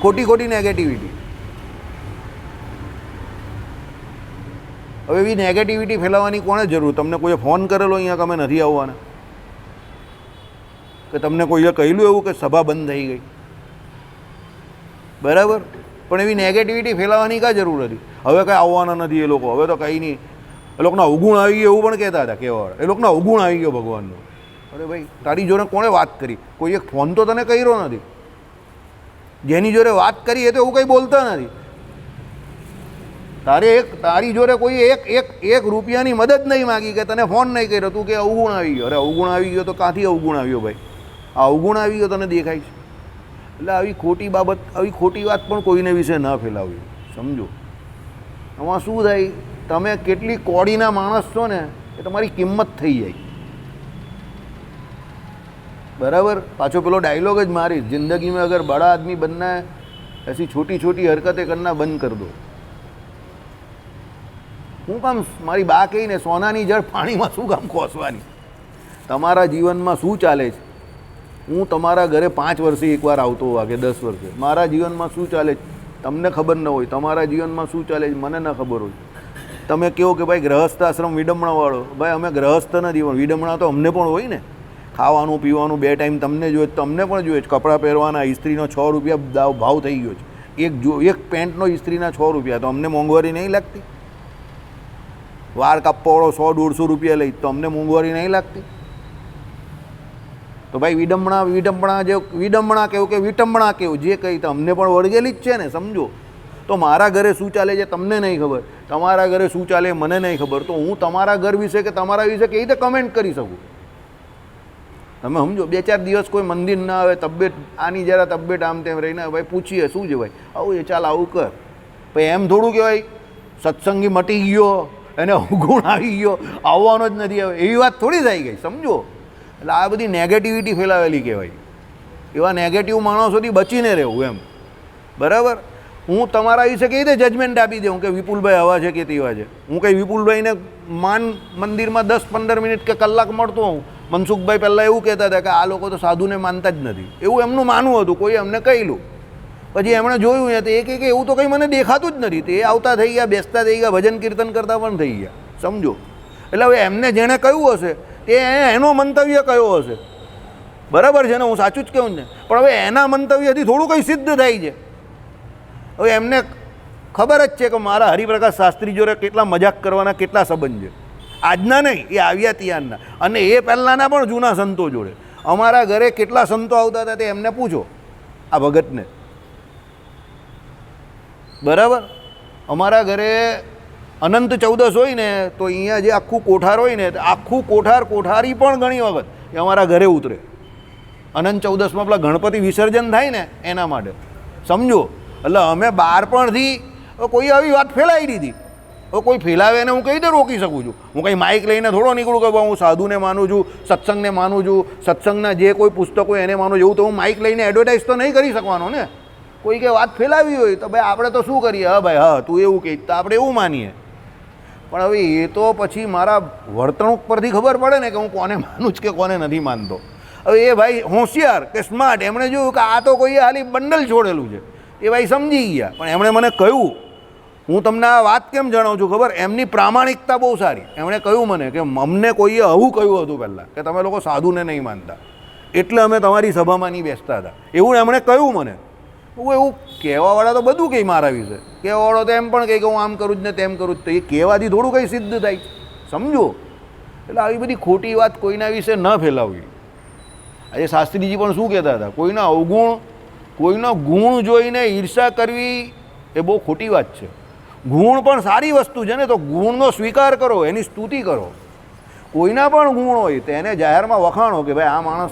ખોટી ખોટી નેગેટિવિટી. હવે એવી નેગેટિવિટી ફેલાવવાની કોને જરૂર? તમને કોઈએ ફોન કરેલો અહીંયા કે અમે નથી આવવાના? કે તમને કોઈએ કહેલું એવું કે સભા બંધ થઈ ગઈ? બરાબર. પણ એવી નેગેટિવિટી ફેલાવવાની કાં જરૂર હતી? હવે કંઈ આવવાના નથી એ લોકો, હવે તો કંઈ નહીં, એ લોકોના અવગુણ આવી ગયો એવું પણ કહેતા હતા કહેવાવાળા. એ લોકોના અવગુણ આવી ગયો ભગવાનનો. અરે ભાઈ, તારી જોડે કોણે વાત કરી? કોઈ એક ફોન તો તને કર્યો નથી. જેની જોડે વાત કરી એ તો એવું કંઈ બોલતા નથી. તારી જોડે કોઈ એક રૂપિયાની મદદ નહીં માગી કે તને ફોન નહીં કર્યો, તું કે અવગુણ આવી ગયો. અરે અવગુણ આવી ગયો તો ક્યાંથી અવગુણ આવ્યો ભાઈ? આ અવગુણ આવી ગયો તને દેખાય છે. એટલે આવી ખોટી બાબત, આવી ખોટી વાત પણ કોઈને વિશે ન ફેલાવવી. સમજો. આમાં શું થાય, તમે કેટલી કોડીના માણસ છો ને એ તમારી કિંમત થઈ જાય. બરાબર. પાછો પેલો ડાયલોગ જ મારી, જિંદગી મેં અગર બડા આદમી બનના હૈ એસી છોટી છોટી હરકતે કરના બંધ કર દો. હું કામ મારી બા કહીને સોનાની જળ પાણીમાં શું કામ ખોસવાની? તમારા જીવનમાં શું ચાલે છે? હું તમારા ઘરે 5 વર્ષે એકવાર આવતો હોવા કે 10 વર્ષે, મારા જીવનમાં શું ચાલે છે તમને ખબર ન હોય, તમારા જીવનમાં શું ચાલે છે મને ન ખબર હોય. તમે કહો કે ભાઈ ગ્રહસ્થ આશ્રમ વિડંબણાવાળો, ભાઈ અમે ગ્રહસ્થ નથી, પણ વિડંબણા તો અમને પણ હોય ને. ખાવાનું પીવાનું 2 ટાઈમ તમને જોઈએ, તમને પણ જોઈએ છે. કપડાં પહેરવાના ઇસ્ત્રીનો 6 રૂપિયા ભાવ થઈ ગયો છે. એક પેન્ટનો ઇસ્ત્રીના 6 રૂપિયા, તો અમને મોંઘવારી નહીં લાગતી? વાળ કાપવાવાળો 100-150 રૂપિયા લઈ તો અમને મોંઘવારી નહીં લાગતી? તો ભાઈ વિડંબણા કેવું કે વિટંબણા કેવું, જે કંઈ તો અમને પણ વળગેલી જ છે ને. સમજો. તો મારા ઘરે શું ચાલે છે તમને નહીં ખબર, તમારા ઘરે શું ચાલે મને નહીં ખબર, તો હું તમારા ઘર વિશે કે તમારા વિશે કેવી રીતે કમેન્ટ કરી શકું? તમે સમજો. 2-4 દિવસ કોઈ મંદિર ના આવે, તબિયત આની જરા તબિયત આમ તેમ રહીને ભાઈ પૂછીએ શું છે ભાઈ, આવું એ ચાલ આવું કર. ભાઈ એમ થોડું કહેવાય સત્સંગી મટી ગયો, એને અવગુણ આવી ગયો, આવવાનો જ નથી આવે, એવી વાત થોડી થઈ ગઈ. સમજો. એટલે આ બધી નેગેટિવિટી ફેલાવેલી કહેવાય. એવા નેગેટિવ માણસોથી બચીને રહેવું એમ. બરાબર. હું તમારા વિશે કેવી રીતે જજમેન્ટ આપી દઉં કે વિપુલભાઈ આવા છે કે તેવા છે? હું કંઈ વિપુલભાઈને મંદિરમાં 10-15 મિનિટ કે કલાક મળતો હોઉં. મનસુખભાઈ પહેલાં એવું કહેતા હતા કે આ લોકો તો સાધુને માનતા જ નથી, એવું એમનું માનવું હતું. કોઈ એમને કહેલું, પછી એમણે જોયું ને તો એ કહે કે એવું તો કંઈ મને દેખાતું જ નથી. તે આવતા થઈ ગયા, બેસતા થઈ ગયા, ભજન કીર્તન કરતા પણ થઈ ગયા. સમજો. એટલે હવે એમને જેણે કહ્યું હશે તે એનો મંતવ્ય કયો હશે? બરાબર છે ને, હું સાચું જ કહું ને. પણ હવે એના મંતવ્યથી થોડું કંઈ સિદ્ધ થાય છે. હવે એમને ખબર જ છે કે મારા હરિપ્રકાશ શાસ્ત્રી જોડે કેટલા મજાક કરવાના કેટલા સંબંધ છે. આજના નહીં, એ આવ્યા ત્યારના, અને એ પહેલાંના પણ જૂના સંતો જોડે. અમારા ઘરે કેટલા સંતો આવતા હતા તે એમને પૂછો, આ ભગતને. બરાબર, અમારા ઘરે અનંત ચૌદસ હોય ને તો અહીંયા જે આખું કોઠાર હોય ને, આખું કોઠારી પણ ઘણી વખત એ અમારા ઘરે ઉતરે. અનંત ચૌદસમાં પેલા ગણપતિ વિસર્જન થાય ને એના માટે, સમજો. એટલે અમે બાળપણથી કોઈ આવી વાત ફેલાવી દીધી. હવે કોઈ ફેલાવે એને હું કઈ રીતે રોકી શકું છું? હું કંઈ માઇક લઈને થોડો નીકળું કે હું સાધુને માનું છું, સત્સંગને માનું છું, સત્સંગના જે કોઈ પુસ્તકો એને માનું છું, એવું તો હું માઇક લઈને એડવર્ટાઇઝ તો નહીં કરી શકવાનો ને. કોઈ કે વાત ફેલાવી હોય તો ભાઈ આપણે તો શું કરીએ? હા ભાઈ, હા તું એવું કહી તો આપણે એવું માનીએ. પણ હવે એ તો પછી મારા વર્તણૂક પરથી ખબર પડે ને કે હું કોને માનું છું કે કોને નથી માનતો. હવે એ ભાઈ હોશિયાર કે સ્માર્ટ, એમણે જોયું કે આ તો કોઈ ખાલી બંડલ છોડેલું છે, એ ભાઈ સમજી ગયા. પણ એમણે મને કહ્યું, હું તમને આ વાત કેમ જણાવું છું ખબર? એમની પ્રામાણિકતા બહુ સારી. એમણે કહ્યું મને કે અમને કોઈએ આવું કહ્યું હતું પહેલાં કે તમે લોકો સાધુને નહીં માનતા, એટલે અમે તમારી સભામાં નહીં બેસતા હતા, એવું એમણે કહ્યું મને. હું એવું કહેવાવાળા તો બધું કંઈ મારા વિશે કહેવાવાળો તો એમ પણ કહે કે હું આમ કરું જ ને તેમ કરું જ, તો એ કહેવાથી થોડું કંઈ સિદ્ધ થાય, સમજો. એટલે આવી બધી ખોટી વાત કોઈના વિશે ન ફેલાવવી. આજે શાસ્ત્રીજી પણ શું કહેતા હતા? કોઈના અવગુણ, કોઈનો ગુણ જોઈને ઈર્ષા કરવી એ બહુ ખોટી વાત છે. ગુણ પણ સારી વસ્તુ છે ને, તો ગુણનો સ્વીકાર કરો, એની સ્તુતિ કરો. કોઈના પણ ગુણ હોય તેને જાહેરમાં વખાણો કે ભાઈ આ માણસ,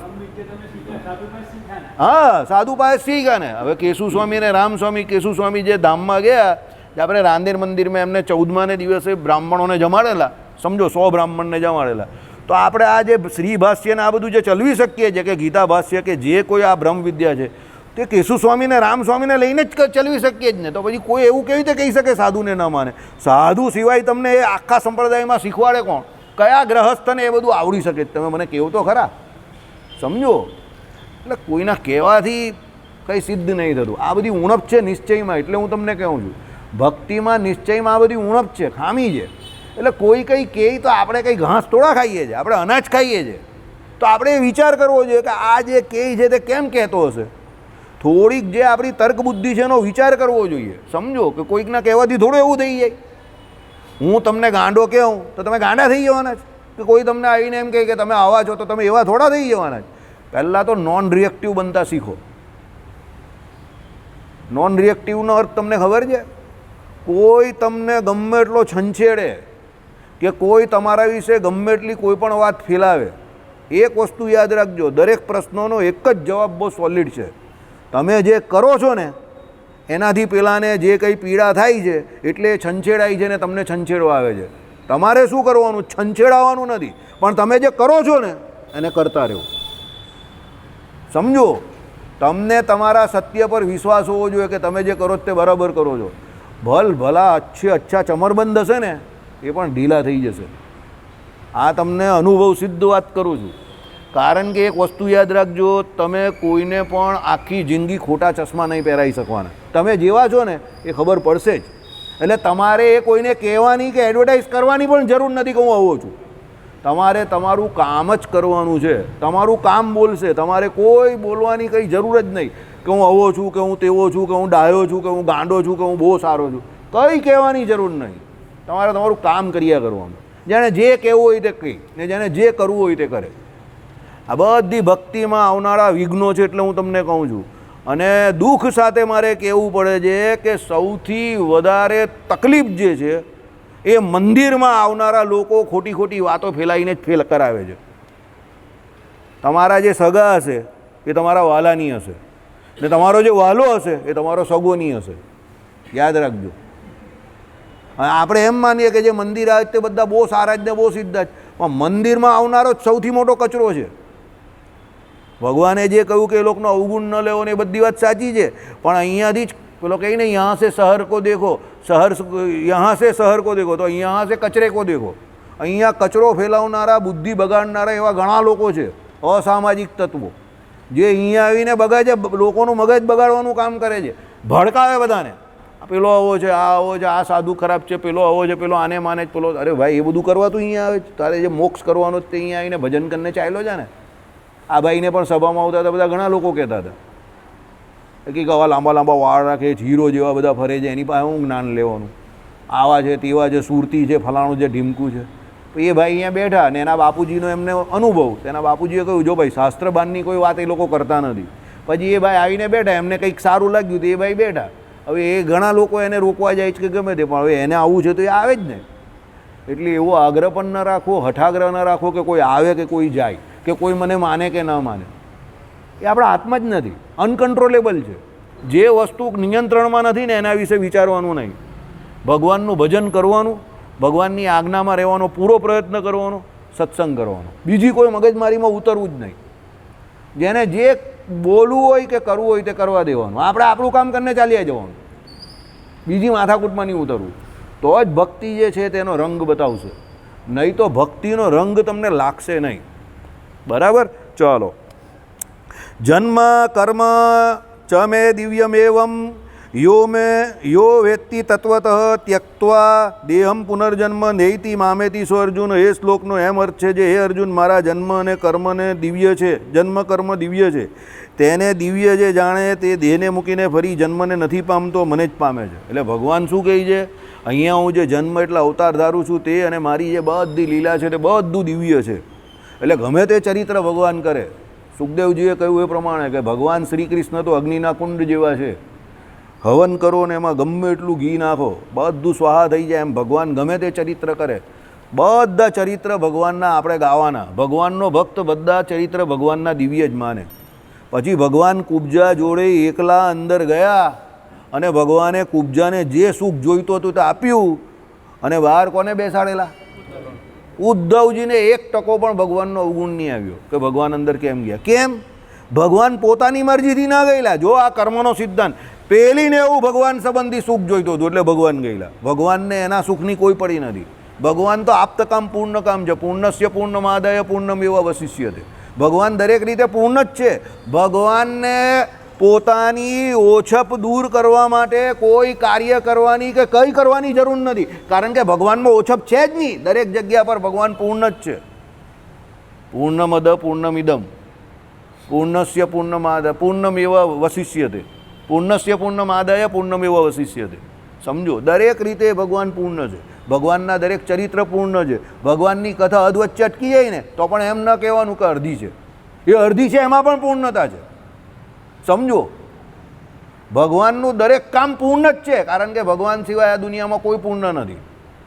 હા સાધુ પાસે શીખ્યા ને. હવે કેશુ સ્વામી ને રામસ્વામી, કેશુ સ્વામી જે ધામમાં ગયા, જે આપણે રાંદેર મંદિરમાં એમને 14માને દિવસે બ્રાહ્મણોને જમાડેલા, સમજો 100 બ્રાહ્મણને જમાડેલા. તો આપણે આ જે શ્રી ભાષ્ય ને આ બધું જે ચલવી શકીએ છીએ કે ગીતા ભાષ્ય કે જે કોઈ આ બ્રહ્મ વિદ્યા છે, તે કેશુ સ્વામીને રામસ્વામીને લઈને જ ચલવી શકીએ જ ને. તો પછી કોઈ એવું કેવી રીતે કહી શકે સાધુને ન માને? સાધુ સિવાય તમને એ આખા સંપ્રદાયમાં શીખવાડે કોણ? કયા ગ્રહસ્થને એ બધું આવડી શકે? તમે મને કહેવું તો ખરા, સમજો. એટલે કોઈના કહેવાથી કંઈ સિદ્ધ નહીં થતું. આ બધી ઉણપ છે નિશ્ચયમાં. એટલે હું તમને કહું છું, ભક્તિમાં નિશ્ચયમાં આ બધી ઉણપ છે, ખામી છે. એટલે કોઈ કંઈ કહે તો આપણે કંઈ ઘાસ થોડા ખાઈએ છીએ, આપણે અનાજ ખાઈએ છીએ. તો આપણે વિચાર કરવો જોઈએ કે આ જે કહે છે તે કેમ કહેતો હશે. થોડીક જે આપણી તર્ક બુદ્ધિ છે એનો વિચાર કરવો જોઈએ, સમજો. કે કોઈકના કહેવાથી થોડું એવું થઈ જાય. હું તમને ગાંડો કહું તો તમે ગાંડા થઈ જવાના જ, કે કોઈ તમને આવીને એમ કહે કે તમે આવા છો તો તમે એવા થોડા થઈ જવાના જ. પહેલાં તો નોન રિએક્ટિવ બનતા શીખો. નોન રિએક્ટિવનો અર્થ તમને ખબર છે? કોઈ તમને ગમે એટલો છંછેડે કે કોઈ તમારા વિશે ગમે એટલી કોઈ પણ વાત ફેલાવે, એક વસ્તુ યાદ રાખજો, દરેક પ્રશ્નોનો એક જ જવાબ બહુ સોલિડ છે. તમે જે કરો છો ને એનાથી પેલાને જે કંઈ પીડા થાય છે એટલે છંછેડાય છે ને તમને છંછેડવા આવે છે. તમારે શું કરવાનું? છંછેડાવવાનું નથી, પણ તમે જે કરો છો ને એને કરતા રહો, સમજો. તમને તમારા સત્ય પર વિશ્વાસ હોવો જોઈએ કે તમે જે કરો તે બરાબર કરો છો. ભલા અચ્છા ચમરબંધ હશે ને એ પણ ઢીલા થઈ જશે. આ તમને અનુભવ સિદ્ધ વાત કરું છું. કારણ કે એક વસ્તુ યાદ રાખજો, તમે કોઈને પણ આખી જિંદગી ખોટા ચશ્મા નહીં પહેરાવી શકવાના. તમે જેવા છો ને એ ખબર પડશે જ. એટલે તમારે એ કોઈને કહેવાની કે એડવર્ટાઇઝ કરવાની પણ જરૂર નથી કે હું આવો છું. તમારે તમારું કામ જ કરવાનું છે. તમારું કામ બોલશે, તમારે કોઈ બોલવાની કંઈ જરૂર જ નહીં કે હું આવો છું, કે હું તેવો છું, કે હું ડાયો છું, કે હું ગાંડો છું, કે હું બહુ સારો છું. કંઈ કહેવાની જરૂર નહીં. તમારે તમારું કામ કર્યા કરવાનું. જેણે જે કહેવું હોય તે કહી ને જેણે જે કરવું હોય તે કરે. આ બધી ભક્તિમાં આવનારા વિઘ્નો છે. એટલે હું તમને કહું છું, અને દુઃખ સાથે મારે કહેવું પડે છે કે સૌથી વધારે તકલીફ જે છે એ મંદિરમાં આવનારા લોકો ખોટી વાતો ફેલાવીને જ ફેલ કરાવે છે. તમારા જે સગા હશે એ તમારા વાલાની હશે, ને તમારો જે વાલો હશે એ તમારો સગોની હશે. યાદ રાખજો. આપણે એમ માનીએ કે જે મંદિર આવે તે બધા બહુ સારા જ ને બહુ સીધા જ, પણ મંદિરમાં આવનારો જ સૌથી મોટો કચરો છે. ભગવાને જે કહ્યું કે એ લોકોનો અવગુણ ન લેવો ને એ બધી વાત સાચી છે, પણ અહીંયાથી જ પેલો કહે ને યહાં સે શહર કો દેખો, યહાં સે શહર કો દેખો, તો યહાં સે કચરે કો દેખો. અહીંયા કચરો ફેલાવનારા, બુદ્ધિ બગાડનારા એવા ઘણા લોકો છે, અસામાજિક તત્વો, જે અહીંયા આવીને બગાડે, લોકોનું મગજ બગાડવાનું કામ કરે છે, ભડકાવે બધાને. પેલો આવો છે, આ આવો છે, આ સાધુ ખરાબ છે, પેલો આવો છે, પેલો આને માને જ, પેલો. અરે ભાઈ, એ બધું કરવા તું અહીંયા આવે છે? તારે જે મોક્ષ કરવાનો જ તે અહીંયા આવીને ભજન કરીને ચાલ્યો છે ને. આ ભાઈને પણ સભામાં આવતા હતા બધા ઘણા લોકો કહેતા હતા કે આવા લાંબા વાળ રાખે, હીરો જેવા બધા ફરે છે, એની પાસે હું જ્ઞાન લેવાનું? આવા છે, તેવા છે, સુરતી છે, ફલાણું છે, ઢીમકું છે. એ ભાઈ અહીંયા બેઠા ને એના બાપુજીનો એમને અનુભવ, એના બાપુજીએ કહ્યું જો ભાઈ શાસ્ત્ર બાનની કોઈ વાત એ લોકો કરતા નથી. પછી એ ભાઈ આવીને બેઠા, એમને કંઈક સારું લાગ્યું તો એ ભાઈ બેઠા. હવે એ ઘણા લોકો એને રોકવા જાય છે કે ગમે તે, પણ હવે એને આવવું છે તો એ આવે જ ને. એટલે એવો આગ્રહ પણ ન રાખવો, હઠાગ્રહ ન રાખવો કે કોઈ આવે કે કોઈ જાય, કે કોઈ મને માને કે ન માને. એ આપણા હાથમાં જ નથી, અનકન્ટ્રોલેબલ છે. જે વસ્તુ નિયંત્રણમાં નથી ને એના વિશે વિચારવાનું નહીં. ભગવાનનું ભજન કરવાનું, ભગવાનની આજ્ઞામાં રહેવાનો પૂરો પ્રયત્ન કરવાનો, સત્સંગ કરવાનો, બીજી કોઈ મગજમારીમાં ઉતરવું જ નહીં. જેને જે બોલવું હોય કે કરવું હોય તે કરવા દેવાનું, આપણે આપણું કામ કરીને ચાલ્યા જવાનું, બીજી માથાકૂટમાં નહીં ઉતરવું. તો જ ભક્તિ જે છે તેનો રંગ બતાવશે, નહીં તો ભક્તિનો રંગ તમને લાગશે નહીં. બરાબર? ચાલો. જન્મ કર્મ ચ મે દિવ્યમેવમ યો વેત્તિ તત્વતઃ ત્યક્ત્વા દેહમ પુનર્જન્મ નૈતિ મામેતિ સો અર્જુન. એ શ્લોકનો એમ અર્થ છે જે હે અર્જુન, મારા જન્મ અને કર્મને દિવ્ય છે, જન્મ કર્મ દિવ્ય છે, તેને દિવ્ય જે જાણે તે દેહને મૂકીને ફરી જન્મને નથી પામતો, મને જ પામે છે. એટલે ભગવાન શું કહે છે? અહીંયા હું જે જન્મ એટલે અવતાર ધારું છું તે અને મારી જે બધી લીલા છે તે બધું દિવ્ય છે. એટલે ગમે તે ચરિત્ર ભગવાન કરે. સુખદેવજીએ કહ્યું એ પ્રમાણે કે ભગવાન શ્રી કૃષ્ણ તો અગ્નિના કુંડ જેવા છે. હવન કરો ને એમાં ગમે એટલું ઘી નાખો, બધું સ્વાહા થઈ જાય. એમ ભગવાન ગમે તે ચરિત્ર કરે, બધા ચરિત્ર ભગવાનના આપણે ગાવાના. ભગવાનનો ભક્ત બધા ચરિત્ર ભગવાનના દિવ્ય જ માને. પછી ભગવાન કુબ્જા જોડે એકલા અંદર ગયા અને ભગવાને કુબ્જાને જે સુખ જોઈતું હતું તે આપ્યું, અને બહાર કોને બેસાડેલા? ઉદ્ધવજીને 1% પણ ભગવાનનો અવગુણ નહીં આવ્યો કે ભગવાન અંદર કેમ ગયા. કેમ? ભગવાન પોતાની મરજીથી ના ગયેલા. જો આ કર્મનો સિદ્ધાંત, પેલીને એવું ભગવાન સંબંધી સુખ જોઈતું હતું એટલે ભગવાન ગયેલા. ભગવાનને એના સુખની કોઈ પડી નથી. ભગવાન તો આપત કામ પૂર્ણ કામ છે. પૂર્ણસ્ય પૂર્ણમાદાય પૂર્ણમેવ અવશિષ્યતે. ભગવાન દરેક રીતે પૂર્ણ જ છે. ભગવાનને પોતાની ઓછપ દૂર કરવા માટે કોઈ કાર્ય કરવાની કે કંઈ કરવાની જરૂર નથી, કારણ કે ભગવાનમાં ઓછપ છે જ નહીં. દરેક જગ્યા પર ભગવાન પૂર્ણ જ છે. પૂર્ણમદ પૂર્ણમિદમ પૂર્ણસ્ય પૂર્ણમાદ પૂર્ણમેવ વશિષ્યતે પૂર્ણસ્ય પૂર્ણમાદાય પૂર્ણમેવ વશિષ્યતે. સમજો, દરેક રીતે ભગવાન પૂર્ણ છે. ભગવાનના દરેક ચરિત્ર પૂર્ણ છે. ભગવાનની કથા અધવચ્ચે અટકી જાય ને તો પણ એમ ન કહેવાનું કે અડધી છે. એ અડધી છે, એમાં પણ પૂર્ણતા છે. સમજો, ભગવાનનું દરેક કામ પૂર્ણ જ છે, કારણ કે ભગવાન સિવાય આ દુનિયામાં કોઈ પૂર્ણ નથી.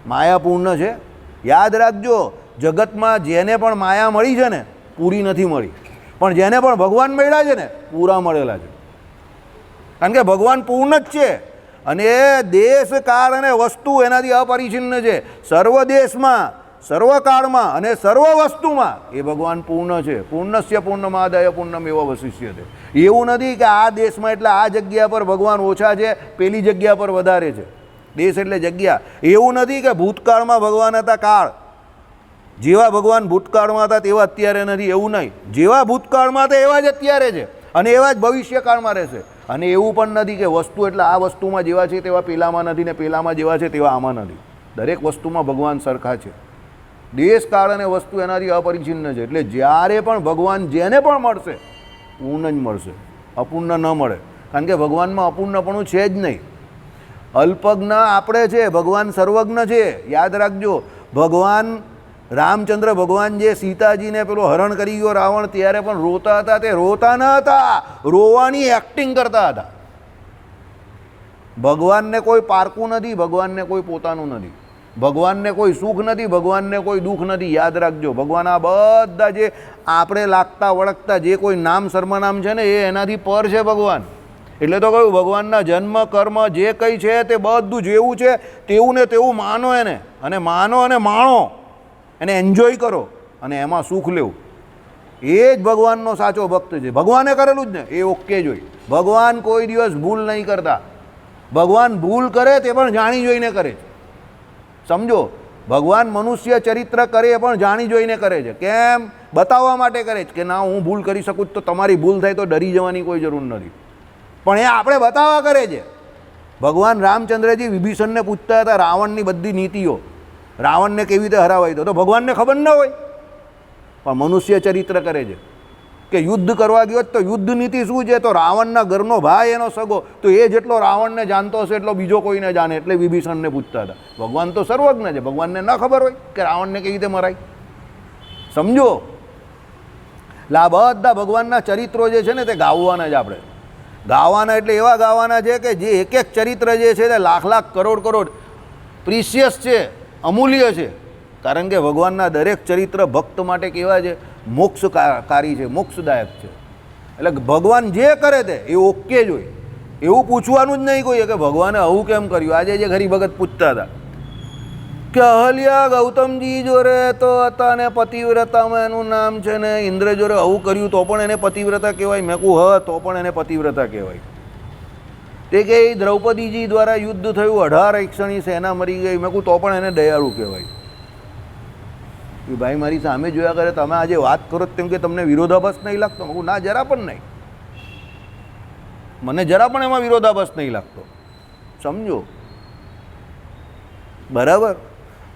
માયા પૂર્ણ છે. યાદ રાખજો, જગતમાં જેને પણ માયા મળી છે ને પૂરી નથી મળી, પણ જેને પણ ભગવાન મળ્યા છે ને પૂરા મળેલા છે. કારણ કે ભગવાન પૂર્ણ જ છે અને દેશ કાળ અને વસ્તુ એનાથી અપરિચ્છિન્ન છે. સર્વ દેશમાં, સર્વ કાળમાં અને સર્વ વસ્તુમાં એ ભગવાન પૂર્ણ છે. પૂર્ણસ્ય પૂર્ણમાદાય પૂર્ણમેવ અવશિષ્યતે. એવું નથી કે આ દેશમાં એટલે આ જગ્યા પર ભગવાન ઓછા છે, પેલી જગ્યા પર વધારે છે. દેશ એટલે જગ્યા. એવું નથી કે ભૂતકાળમાં ભગવાન હતા, કાળ જેવા ભગવાન ભૂતકાળમાં હતા તેવા અત્યારે નથી, એવું નહીં. જેવા ભૂતકાળમાં હતા એવા જ અત્યારે છે અને એવા જ ભવિષ્યકાળમાં રહેશે. અને એવું પણ નથી કે વસ્તુ એટલે આ વસ્તુમાં જેવા છે તેવા પેલામાં નથી ને પેલામાં જેવા છે તેવા આમાં નથી. દરેક વસ્તુમાં ભગવાન સરખા છે. દેશ કાળ અને વસ્તુ એનાથી અપરિચ્છિન્ન છે. એટલે જ્યારે પણ ભગવાન જેને પણ મળશે પૂર્ણ જ મળશે, અપૂર્ણ ન મળે. કારણ કે ભગવાનમાં અપૂર્ણપણું છે જ નહીં. અલ્પજ્ઞ આપણે છે, ભગવાન સર્વજ્ઞ છે. યાદ રાખજો, ભગવાન રામચંદ્ર ભગવાન જે સીતાજીને પેલો હરણ કરી ગયો રાવણ, ત્યારે પણ રોતા હતા. તે રોતા ન હતા, રોવાની એક્ટિંગ કરતા હતા. ભગવાનને કોઈ પારકું નથી, ભગવાનને કોઈ પોતાનું નથી, ભગવાનને કોઈ સુખ નથી, ભગવાનને કોઈ દુઃખ નથી. યાદ રાખજો, ભગવાન આ બધા જે આપણે લાગતા વળગતા જે કોઈ નામ સર્વનામ છે ને એ એનાથી પર છે ભગવાન. એટલે તો કહ્યું ભગવાનના જન્મ કર્મ જે કંઈ છે તે બધું જેવું છે તેવું ને તેવું માનો એને, અને માનો અને માણો એને, એન્જોય કરો અને એમાં સુખ લેવું. એ જ ભગવાનનો સાચો ભક્ત છે. ભગવાને કરેલું જ ને એ ઓકે જોઈ. ભગવાન કોઈ દિવસ ભૂલ નહીં કરતા. ભગવાન ભૂલ કરે તે પણ જાણી જોઈને કરે છે. સમજો, ભગવાન મનુષ્ય ચરિત્ર કરે એ પણ જાણી જોઈને કરે છે. કેમ? બતાવવા માટે કરે છે કે ના હું ભૂલ કરી શકું, તો તમારી ભૂલ થાય તો ડરી જવાની કોઈ જરૂર નથી. પણ એ આપણે બતાવવા કરે છે. ભગવાન રામચંદ્રજી વિભીષણને પૂછતા હતા રાવણની બધી નીતિઓ, રાવણને કેવી રીતે હરાવાય, તો ભગવાનને ખબર ન હોય, પણ મનુષ્ય ચરિત્ર કરે છે. કે યુદ્ધ કરવા ગયો તો યુદ્ધ નીતિ શું છે, તો રાવણના ઘરનો ભાઈ એનો સગો, તો એ જેટલો રાવણને જાણતો હશે એટલો બીજો કોઈને જાણે, એટલે વિભીષણને પૂછતા હતા. ભગવાન તો સર્વજ્ઞ છે, ભગવાનને ના ખબર હોય કે રાવણને કેવી રીતે મરાય? સમજો. એટલે આ બધા ભગવાનના ચરિત્રો જે છે ને તે ગાવાના જ આપણે ગાવાના, એટલે એવા ગાવાના છે કે જે એક એક ચરિત્ર જે છે તે લાખ લાખ કરોડ કરોડ પ્રિશિયસ છે, અમૂલ્ય છે. કારણ કે ભગવાનના દરેક ચરિત્ર ભક્ત માટે કેવા છે? મોક્ષકારી છે, મોક્ષદાયક છે. એટલે ભગવાન જે કરે તે એ ઓકે જ હોય, એવું પૂછવાનું જ નહીં કોઈ કે ભગવાને આવું કેમ કર્યું. આજે જે ઘરી ભગત પૂછતા હતા કે અહલ્યા ગૌતમજી જોડે તો હતા ને પતિવ્રતામાં એનું નામ છે ને ઇન્દ્ર જોડે આવું કર્યું તો પણ એને પતિવ્રતા કહેવાય? મેં કહું હ, તો પણ એને પતિવ્રતા કહેવાય. તે કે દ્રૌપદીજી દ્વારા યુદ્ધ થયું, 18 અક્ષણી સેના મરી ગઈ. મેં કહું તો પણ એને દયાળુ કહેવાય? ભાઈ મારી સામે જોયા કરે, તમે આજે વાત કરો તેમ કે તમને વિરોધાભાસ નહીં લાગતો? મેં કહું ના, જરા પણ નહીં, મને જરા પણ એમાં વિરોધાભાસ નહીં લાગતો. સમજો. બરાબર.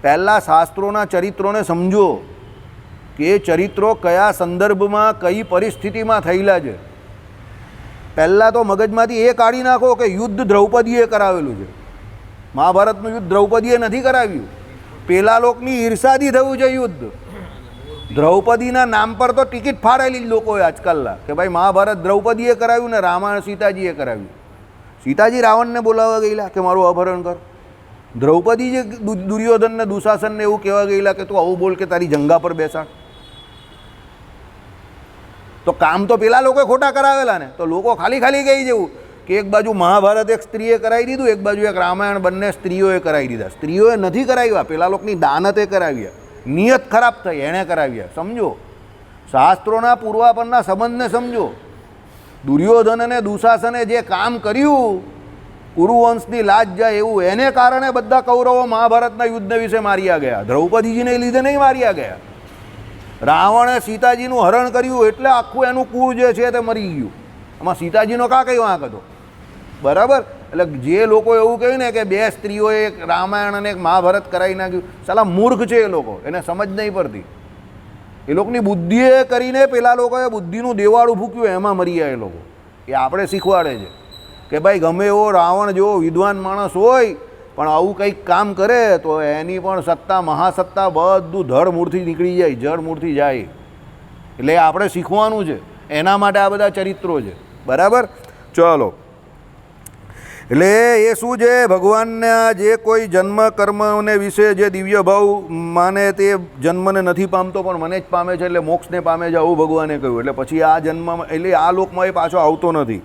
પહેલાં શાસ્ત્રોના ચરિત્રોને સમજો કે એ ચરિત્રો કયા સંદર્ભમાં કઈ પરિસ્થિતિમાં થયેલા છે. પહેલાં તો મગજમાંથી એ કાઢી નાખો કે યુદ્ધ દ્રૌપદીએ કરાવેલું છે. મહાભારતનું યુદ્ધ દ્રૌપદીએ નથી કરાવ્યું, પેલા લોકની ઈર્ષાથી થયું છે યુદ્ધ. દ્રૌપદીના નામ પર તો ટિકિટ ફાડેલી જ લોકોએ આજકાલના કે ભાઈ મહાભારત દ્રૌપદીએ કરાવ્યું ને રામાયણ સીતાજીએ કરાવ્યું. સીતાજી રાવણને બોલાવવા ગયેલા કે મારું અપહરણ કર. દ્રૌપદી જે દુર્યોધનને દુશાસનને એવું કહેવા ગયેલા કે તું આવું બોલ કે તારી જંગા પર બેસાડ. તો કામ તો પેલા લોકોએ ખોટા કરાવેલા ને, તો લોકો ખાલી ખાલી કહી જેવું કે એક બાજુ મહાભારત એક સ્ત્રીએ કરાવી દીધું, એક બાજુ એક રામાયણ, બંને સ્ત્રીઓએ કરાવી દીધા. સ્ત્રીઓએ નથી કરાવ્યા, પેલા લોકોની દાનતે કરાવ્યા, નિયત ખરાબ થઈ એણે કરાવ્યા. સમજો. શાસ્ત્રોના પૂર્વાપરના સંબંધને સમજો. દુર્યોધન અને દુશાસને જે કામ કર્યું, કુરુવંશની લાજ જાય એવું, એને કારણે બધા કૌરવો મહાભારતના યુદ્ધ વિશે માર્યા ગયા. દ્રૌપદીજીને લીધે નહીં માર્યા ગયા. રાવણે સીતાજીનું હરણ કર્યું એટલે આખું એનું કુળ જે છે તે મરી ગયું. એમાં સીતાજીનો કા કઈ વાંક હતો? બરાબર. એટલે જે લોકો એવું કહ્યું ને કે બે સ્ત્રીઓએ એક રામાયણ અને એક મહાભારત કરાવી નાખ્યું, સાલા મૂર્ખ છે એ લોકો, એને સમજ નહીં પડતી. એ લોકોની બુદ્ધિએ કરીને પેલા લોકોએ બુદ્ધિનું દેવાળું ફૂક્યું, એમાં મરી ગયા એ લોકો. એ આપણે શીખવાડે છે કે ભાઈ ગમે એવો રાવણ જેવો વિદ્વાન માણસ હોય પણ આવું કંઈક કામ કરે તો એની પણ સત્તા, મહાસત્તા બધું ધડ મૂળથી નીકળી જાય, જડ મૂળથી જાય. એટલે આપણે શીખવાનું છે, એના માટે આ બધા ચરિત્રો છે. બરાબર. ચલો. એટલે એ શું છે, ભગવાનના જે કોઈ જન્મ કર્મને વિશે જે દિવ્ય ભાવ માને તે જન્મને નથી પામતો પણ મને જ પામે છે, એટલે મોક્ષને પામે છે, આવું ભગવાને કહ્યું. એટલે પછી આ જન્મમાં, એટલે આ લોકમાં એ પાછો આવતો નથી.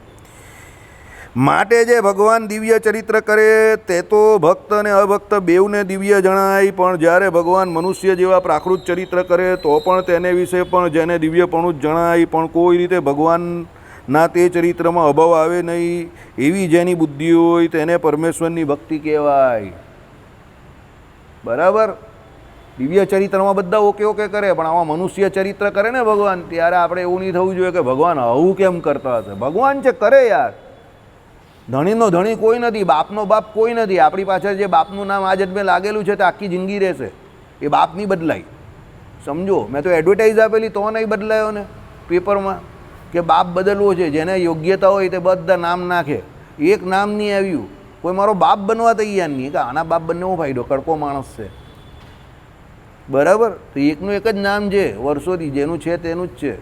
માટે જે ભગવાન દિવ્ય ચરિત્ર કરે તે તો ભક્ત અને અભક્ત બેઉને દિવ્ય જણાય, પણ જ્યારે ભગવાન મનુષ્ય જેવા પ્રાકૃત ચરિત્ર કરે તો પણ તેને વિશે પણ જેને દિવ્યપણું જ જણાય, પણ કોઈ રીતે ભગવાનના તે ચરિત્રમાં અભાવ આવે નહીં. એવી જેની બુદ્ધિ હોય તેને પરમેશ્વરની ભક્તિ કહેવાય. બરાબર. દિવ્ય ચરિત્રમાં બધા ઓકે ઓકે કરે, પણ આવા મનુષ્ય ચરિત્ર કરે ને ભગવાન, ત્યારે આપણે એવું નહીં થવું જોઈએ કે ભગવાન આવું કેમ કરતા હશે. ભગવાન છે કરે યાર. ધણીનો ધણી કોઈ નથી, બાપનો બાપ કોઈ નથી. આપણી પાછળ જે બાપનું નામ આ જન્મે લાગેલું છે તે આખી જિંદગી રહેશે. એ બાપ નહીં બદલાય. સમજો. મેં તો એડવર્ટાઇઝ આપેલી તો નહીં બદલાયો ને પેપરમાં કે બાપ બદલવો છે, જેને યોગ્યતા હોય તે બધા નામ નાખે. એક નામ નહીં આવ્યું. કોઈ મારો બાપ બનવા તૈયાર નહીં કે આના બાપ બનવો ફાયદો, કડકો માણસ છે. બરાબર. તો એકનું એક જ નામ છે વર્ષોથી, જેનું છે તેનું જ છે.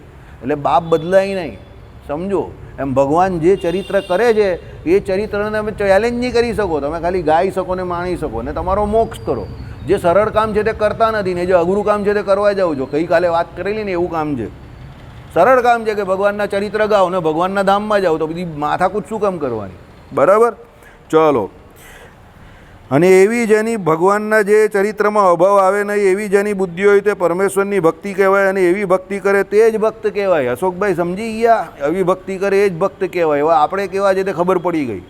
એટલે બાપ બદલાય નહીં. સમજો. એમ ભગવાન જે ચરિત્ર કરે છે એ ચરિત્રને તમે ચેલેન્જ નહીં કરી શકો, તમે ખાલી ગાઈ શકો ને માણી શકો ને તમારો મોક્ષ કરો. જે સરળ કામ છે તે કરતા નથી ને જે અઘરું કામ છે તે કરવા જાઓ છો. ગઈકાલે વાત કરેલી ને એવું કામ છે. સરળ કામ છે કે ભગવાનના ચરિત્ર ગાઓ ને ભગવાનના ધામમાં જાઓ, તો બધી માથાકૂટ શું કામ કરવાની. બરાબર. ચલો. અને એવી જેની ભગવાનના જે ચરિત્રમાં અભાવ આવે નહીં, એવી જેની બુદ્ધિ હોય તે પરમેશ્વરની ભક્તિ કહેવાય, અને એવી ભક્તિ કરે તે જ ભક્ત કહેવાય. અશોકભાઈ સમજી ગયા? એવી ભક્તિ કરે એ જ ભક્ત કહેવાય. હવે આપણે કેવા છે તે ખબર પડી ગઈ.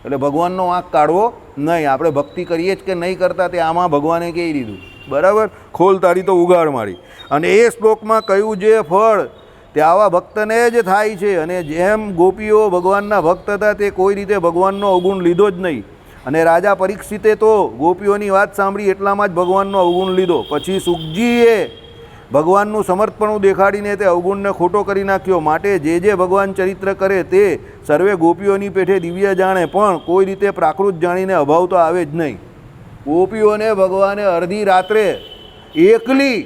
એટલે ભગવાનનો વાંક કાઢવો નહીં. આપણે ભક્તિ કરીએ જ કે નહીં કરતા તે આમાં ભગવાને કહી દીધું. બરાબર. ખોલ તારી તો ઉગાડ મારી. અને એ શ્લોકમાં કહ્યું જે ફળ તે આવા ભક્તને જ થાય છે. અને જેમ ગોપીઓ ભગવાનના ભક્ત હતા તે કોઈ રીતે ભગવાનનો અવગુણ લીધો જ નહીં. અને રાજા પરીક્ષિતે તો ગોપીઓની વાત સાંભળી એટલામાં જ ભગવાનનો અવગુણ લીધો. પછી સુખજીએ ભગવાનનું સમર્પણું દેખાડીને તે અવગુણને ખોટો કરી નાખ્યો. માટે જે ભગવાન ચરિત્ર કરે તે સર્વે ગોપીઓની પેઠે દિવ્ય જાણે, પણ કોઈ રીતે પ્રાકૃત જાણીને અભાવ તો આવે જ નહીં. ગોપીઓને ભગવાને અડધી રાત્રે એકલી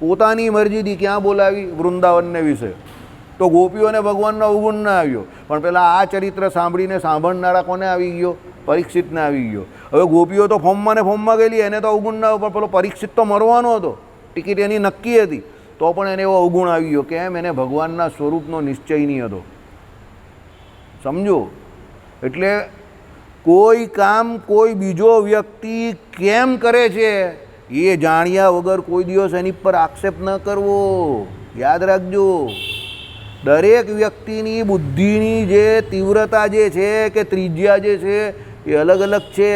પોતાની મરજીથી ક્યાં બોલાવી? વૃંદાવનને વિશે. તો ગોપીઓને ભગવાનનો અવગુણ ના આવ્યો, પણ પેલા આ ચરિત્ર સાંભળીને સાંભળનારા કોને આવી ગયો? પરીક્ષિતને આવી ગયો. હવે ગોપીઓ તો ફોર્મમાં ને ફોર્મમાં ગયેલી, એને તો અવગુણ ના આવ્યો, પણ પેલો પરીક્ષિત તો મરવાનો હતો, ટિકિટ એની નક્કી હતી, તો પણ એને એવો અવગુણ આવી ગયો. કેમ? એને ભગવાનના સ્વરૂપનો નિશ્ચય નહીં હતો. સમજો? એટલે કોઈ કામ કોઈ બીજો વ્યક્તિ કેમ કરે છે એ જાણ્યા વગર કોઈ દિવસ એની પર આક્ષેપ ન કરવો. યાદ રાખજો, દરેક વ્યક્તિની બુદ્ધિની જે તીવ્રતા જે છે કે ત્રિજ્યા જે છે એ અલગ અલગ છે.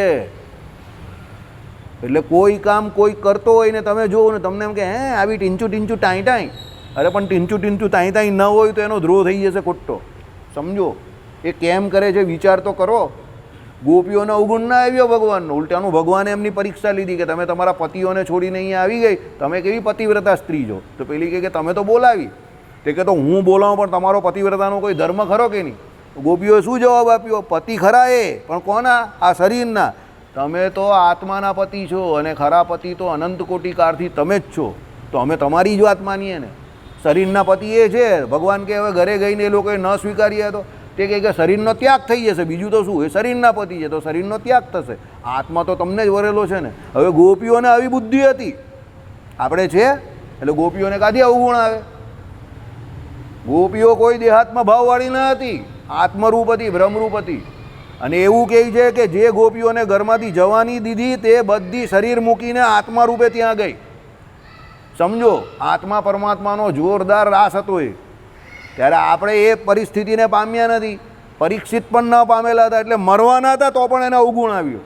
એટલે કોઈ કામ કોઈ કરતો હોય ને તમે જોવો ને તમને એમ કે હે આવી ટીંચું ટીંચું ટાઈ ટાઈ, અરે પણ ટીંચું ટીંચું ટાઈ ટાઈ ન હોય તો એનો ધ્રોહ થઈ જશે ખોટો. સમજો? એ કેમ કરે છે વિચાર તો કરો. ગોપીઓને અવગુણ ના આવ્યો ભગવાનનો, ઉલટાનું ભગવાને એમની પરીક્ષા લીધી કે તમે તમારા પતિઓને છોડીને અહીંયા આવી ગઈ, તમે કેવી પતિવ્રતા સ્ત્રી છો? તો પેલી કહે કે તમે તો બોલાવી. તે કે તો હું બોલાવું પણ તમારો પતિવ્રતાનો કોઈ ધર્મ ખરો કે નહીં? ગોપીઓએ શું જવાબ આપ્યો? પતિ ખરા એ, પણ કોના? આ શરીરના. તમે તો આત્માના પતિ છો અને ખરા પતિ તો અનંત કોટી કાળથી તમે જ છો. તો અમે તમારી જ વાત માનીએ ને. શરીરના પતિ એ છે. ભગવાન કે હવે ઘરે ગઈને એ લોકોએ ન સ્વીકાર્યા તો તે કહે કે શરીરનો ત્યાગ થઈ જશે, બીજું તો શું? એ શરીરના પતિ છે તો શરીરનો ત્યાગ થશે. આત્મા તો તમને જ વરેલો છે ને. હવે ગોપીઓને આવી બુદ્ધિ હતી, આપણે છે એટલે ગોપીઓને કાંથી અવગુણ આવે? ગોપીઓ કોઈ દેહાત્મા ભાવવાળી ન હતી, આત્મરૂપ હતી, બ્રહ્મરૂપ હતી. અને એવું કહે છે કે જે ગોપીઓને ઘરમાંથી જવાની દીધી તે બધી શરીર મૂકીને આત્મા રૂપે ત્યાં ગઈ. સમજો? આત્મા પરમાત્માનો જોરદાર રાસ હતો એ. ત્યારે આપણે એ પરિસ્થિતિને પામ્યા નથી. પરીક્ષિત પણ ન પામેલા હતા, એટલે મરવાના હતા તો પણ એને અવગુણ આવ્યો.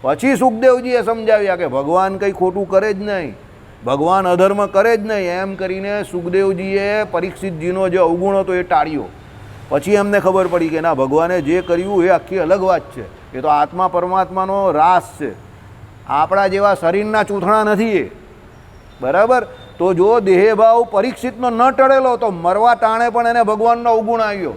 પછી સુખદેવજીએ સમજાવ્યા કે ભગવાન કંઈ ખોટું કરે જ નહીં, ભગવાન અધર્મ કરે જ નહીં. એમ કરીને સુખદેવજીએ પરીક્ષિતજીનો જે અવગુણ હતો એ ટાળ્યો. પછી એમને ખબર પડી કે ના, ભગવાને જે કર્યું એ આખી અલગ વાત છે. એ તો આત્મા પરમાત્માનો રાસ છે, આપણા જેવા શરીરના ચૂંથણા નથી એ. બરાબર? તો જો દેહભાવ પરીક્ષિતનો ન ટળેલો તો મરવા ટાણે પણ એને ભગવાનનો અવગુણ આવ્યો.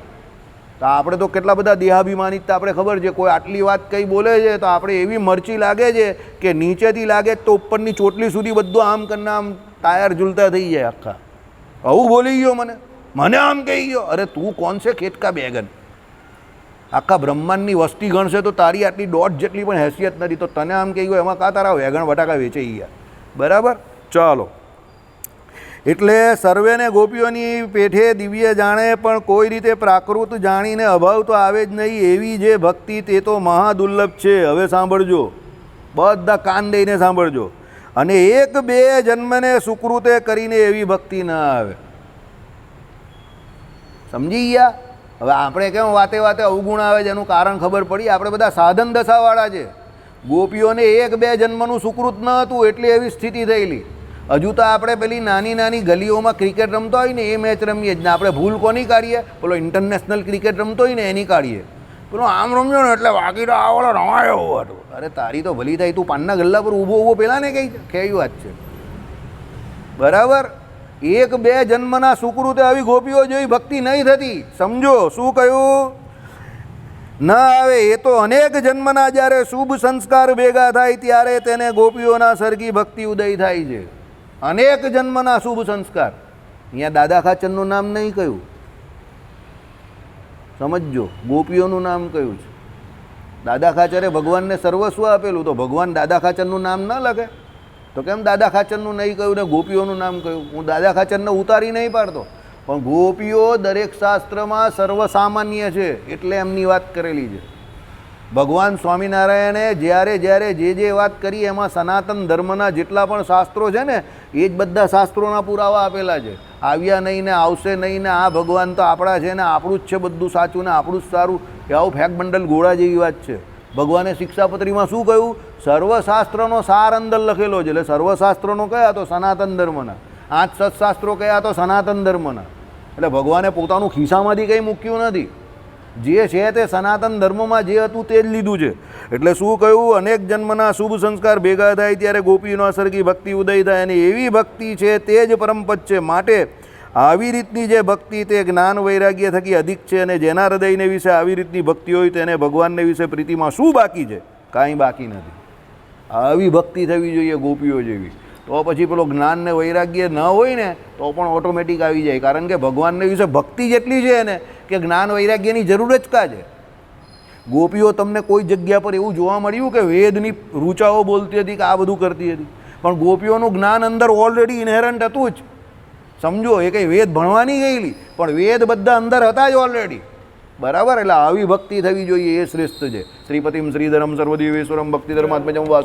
તો આપણે તો કેટલા બધા દેહાભિમાનિત, આપણે ખબર છે કોઈ આટલી વાત કંઈ બોલે છે તો આપણે એવી મરચી લાગે છે કે નીચેથી લાગે તો ઉપરની ચોટલી સુધી બધું આમ કરીને આમ ટાયર ઝૂલતા થઈ જાય આખા. આવું બોલી ગયો મને આમ કહી ગયો. અરે તું કોણ છે ખેતકા બેગન? આખા બ્રહ્માંડની વસ્તી ગણશે તો તારી આટલી દોઢ જેટલી પણ હેસિયત નથી, તો તને આમ કહી ગયો એમાં કાં તારા વેગણ બટાકા વેચાઈ ગયા? બરાબર? ચાલો, એટલે સર્વેને ગોપીઓની પેઠે દિવ્ય જાણે, પણ કોઈ રીતે પ્રાકૃત જાણીને અભાવ તો આવે જ નહીં. એવી જે ભક્તિ તે તો મહાદુર્લભ છે. હવે સાંભળજો, બધા કાન દઈને સાંભળજો. અને એક બે જન્મને સુકૃતે કરીને એવી ભક્તિ ના આવે. સમજી ગયા? હવે આપણે કેમ વાતે વાતે અવગુણ આવે છે એનું કારણ ખબર પડી. આપણે બધા સાધન દશાવાળા છે. ગોપીઓને એક બે જન્મનું સુકૃત ન હતું એટલે એવી સ્થિતિ થયેલી. હજુ તો આપણે પેલી નાની નાની ગલીઓમાં ક્રિકેટ રમતો હોય ને એ મેચ રમીએ જ ને. આપણે ભૂલ કોની કાઢીએ? પેલો ઇન્ટરનેશનલ ક્રિકેટ રમતો હોય ને એની કાઢીએ. પેલો આમ રમ્યો ને એટલે બાકી તો આ ઓલો રમાયો હતો. અરે તારી તો ભલી થાય, તું પાનના ગલ્લા પર ઊભો પેલા ને કઈ કેવી વાત છે? બરાબર? એક બે જન્મના સુકૃતે આવી ગોપીઓ જેવી ભક્તિ નહીં થતી. સમજો શું કહ્યું? ન આવે. એ તો અનેક જન્મના જ્યારે શુભ સંસ્કાર ભેગા થાય ત્યારે તેને ગોપીઓના સરખી ભક્તિ ઉદય થાય છે. અનેક જન્મના શુભ સંસ્કાર. અહીંયા દાદા ખાચરનું નામ નહીં કહ્યું, સમજજો, ગોપીઓનું નામ કહ્યું છે. દાદા ખાચરે ભગવાનને સર્વસ્વ આપેલું, તો ભગવાન દાદા ખાચરનું નામ ન લખે? તો કેમ દાદા ખાચરનું નહીં કહ્યું ને ગોપીઓનું નામ કહ્યું? હું દાદા ખાચરને ઉતારી નહીં પાડતો, પણ ગોપીઓ દરેક શાસ્ત્રમાં સર્વસામાન્ય છે એટલે એમની વાત કરેલી છે. ભગવાન સ્વામિનારાયણે જ્યારે જ્યારે જે વાત કરી એમાં સનાતન ધર્મના જેટલા પણ શાસ્ત્રો છે ને એ જ બધા શાસ્ત્રોના પુરાવા આપેલા છે. આવ્યા નહીં ને આવશે નહીં ને આ ભગવાન તો આપણા છે ને આપણું જ છે બધું સાચું ને આપણું જ સારું, એ આવું ફેક બંડલ ઘોડા જેવી વાત છે. ભગવાને શિક્ષાપત્રીમાં શું કહ્યું? સર્વશાસ્ત્રનો સાર અંદર લખેલો છે. એટલે સર્વશાસ્ત્રોનો કયા? તો સનાતન ધર્મના. 8 સત્શાસ્ત્રો કયા? તો સનાતન ધર્મના. એટલે ભગવાને પોતાનું ખિસ્સામાંથી કંઈ મૂક્યું નથી. જે છે તે સનાતન ધર્મમાં જે હતું તે જ લીધું છે. એટલે શું કહ્યું, અનેક જન્મના શુભ સંસ્કાર ભેગા થાય ત્યારે ગોપીનો સરખી ભક્તિ ઉદય થાય, અને એવી ભક્તિ છે તે જ પરમપદ છે. માટે આવી રીતની જે ભક્તિ તે જ્ઞાન વૈરાગ્ય થકી અધિક છે, અને જેના હૃદયને વિશે આવી રીતની ભક્તિ હોય તેને ભગવાનને વિશે પ્રીતિમાં શું બાકી છે? કાંઈ બાકી નથી. આવી ભક્તિ થવી જોઈએ ગોપીઓ જેવી. તો પછી પેલો જ્ઞાન ને વૈરાગ્ય ન હોય ને તો પણ ઓટોમેટિક આવી જાય, કારણ કે ભગવાનને વિશે ભક્તિ જેટલી છે ને કે જ્ઞાન વૈરાગ્યની જરૂર જ કા છે. ગોપીઓ તમને કોઈ જગ્યા પર એવું જોવા મળ્યું કે વેદની રૂચાઓ બોલતી હતી કે આ બધું કરતી હતી? પણ ગોપીઓનું જ્ઞાન અંદર ઓલરેડી ઇનહેરન્ટ હતું જ. સમજો, એ કંઈ વેદ ભણવાની ગયેલી, પણ વેદ બધા અંદર હતા જ ઓલરેડી. બરાબર? એટલે આવી ભક્તિ થવી જોઈએ, એ શ્રેષ્ઠ છે. શ્રીપતિમ શ્રીધરમ સર્વદેવેશ્વરમ ભક્તિધર્માત્મજમ વાસુ